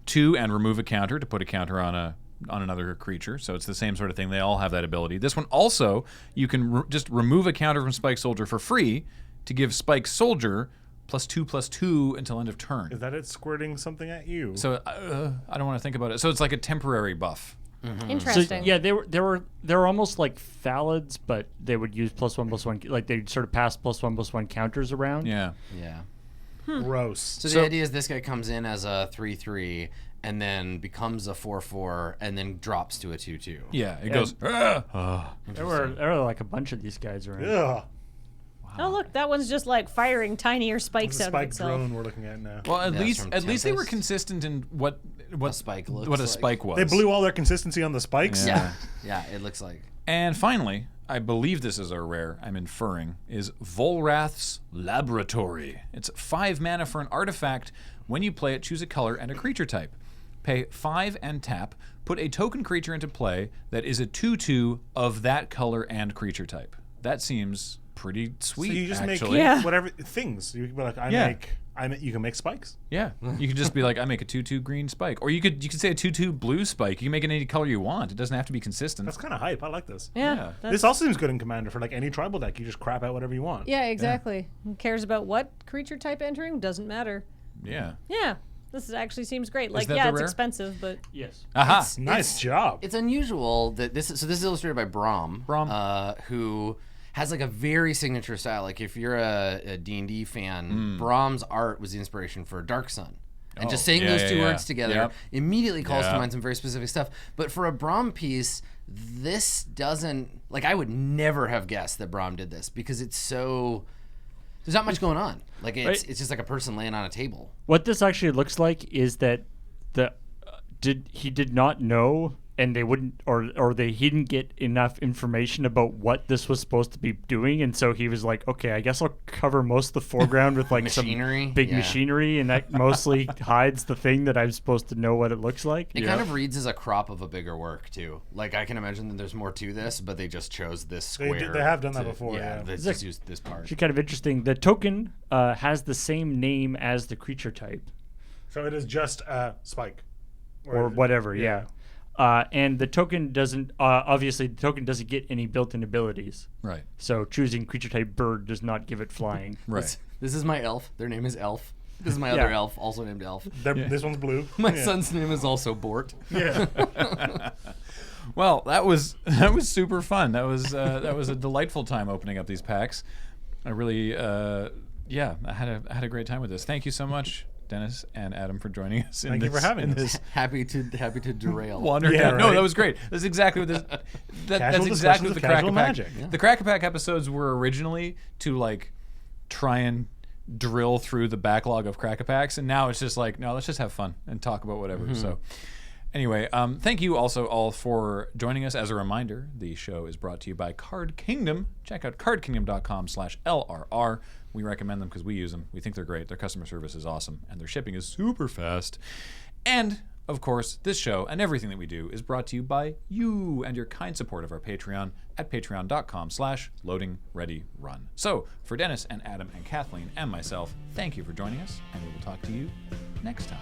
2 and remove a counter to put a counter on another creature. So it's the same sort of thing. They all have that ability. This one also, you can just remove a counter from Spike Soldier for free to give Spike Soldier +2/+2 until end of turn. Is that it squirting something at you? So I don't want to think about it. So it's like a temporary buff. Interesting. So, yeah, they were almost like Thalids, but they would use +1/+1, like they'd sort of pass +1/+1 counters around. Yeah. Yeah. Gross. So the idea is this guy comes in as a 3/3 and then becomes a 4/4 and then drops to a 2/2. Yeah, it goes. There were like a bunch of these guys around. Ugh. Oh, look, that one's just like firing tinier spikes The out of spike itself. drone we're looking at now. Well, at That's least from they were Tempest. consistent in what A spike looks what a like. spike was. They blew all their consistency on the spikes. Yeah. Yeah, it looks like. And finally, I believe this is our rare, I'm inferring, is Volrath's Laboratory. It's 5 mana for an artifact. When you play it, choose a color and a creature type. Pay 5 and tap. Put a token creature into play that is a 2/2 of that color and creature type. That seems pretty sweet, So you just actually. Yeah. make whatever things. You can be like, you can make spikes. Yeah, you could just be like, I make a 2/2 green spike, or you could say a 2/2 blue spike. You can make it any color you want. It doesn't have to be consistent. That's kind of hype. I like this. Yeah. Yeah. That's, This also seems good in Commander for like any tribal deck. You just crap out whatever you want. yeah, exactly. Who cares about what creature type entering? Doesn't matter. Yeah. Yeah. This actually seems great. Like, that yeah, the it's rare? expensive, but Yes. Aha. Nice job. It's unusual that this is illustrated by Brahm, who has like a very signature style. Like if you're a D&D fan, Brahm's art was the inspiration for Dark Sun. And just saying those two words together immediately calls to mind some very specific stuff. But for a Brahm piece, this doesn't, like, I would never have guessed that Brahm did this because it's so, there's not much going on. Like it's just like a person laying on a table. What this actually looks like is that he did not know, and they wouldn't, he didn't get enough information about what this was supposed to be doing, and so he was like, okay, I guess I'll cover most of the foreground with like Machinery? some big Yeah. machinery, and that mostly hides the thing that I'm supposed to know what it looks like. It kind of reads as a crop of a bigger work too. Like I can imagine that there's more to this, but they just chose this They square. have done that before, yeah. They just used this part. Actually kind of interesting. The token has the same name as the creature type. So it is just spike. Or whatever, yeah. And the token doesn't, obviously, the token doesn't get any built-in abilities. Right. So choosing creature type bird does not give it flying. Right. This is my elf. Their name is Elf. This is my other elf, also named Elf. This one's blue. My son's name is also Bort. Yeah. Well, that was super fun. That was a delightful time opening up these packs. I really, I had a great time with this. Thank you so much, Dennis and Adam, for joining us. Thank you for having us. This Happy to derail. wander Yeah, down. No, right. that was great. That's exactly what this. That's exactly what the casual Crack-a-Pack. magic. Yeah. The Crack-a-Pack episodes were originally to like try and drill through the backlog of Crack-a-Packs, and now it's just like, no, let's just have fun and talk about whatever. So. Anyway, thank you also all for joining us. As a reminder, the show is brought to you by Card Kingdom. Check out cardkingdom.com/LRR. We recommend them because we use them. We think they're great. Their customer service is awesome, and their shipping is super fast. And, of course, this show and everything that we do is brought to you by you and your kind support of our Patreon at patreon.com/LoadingReadyRun. So, for Dennis and Adam and Kathleen and myself, thank you for joining us, and we will talk to you next time.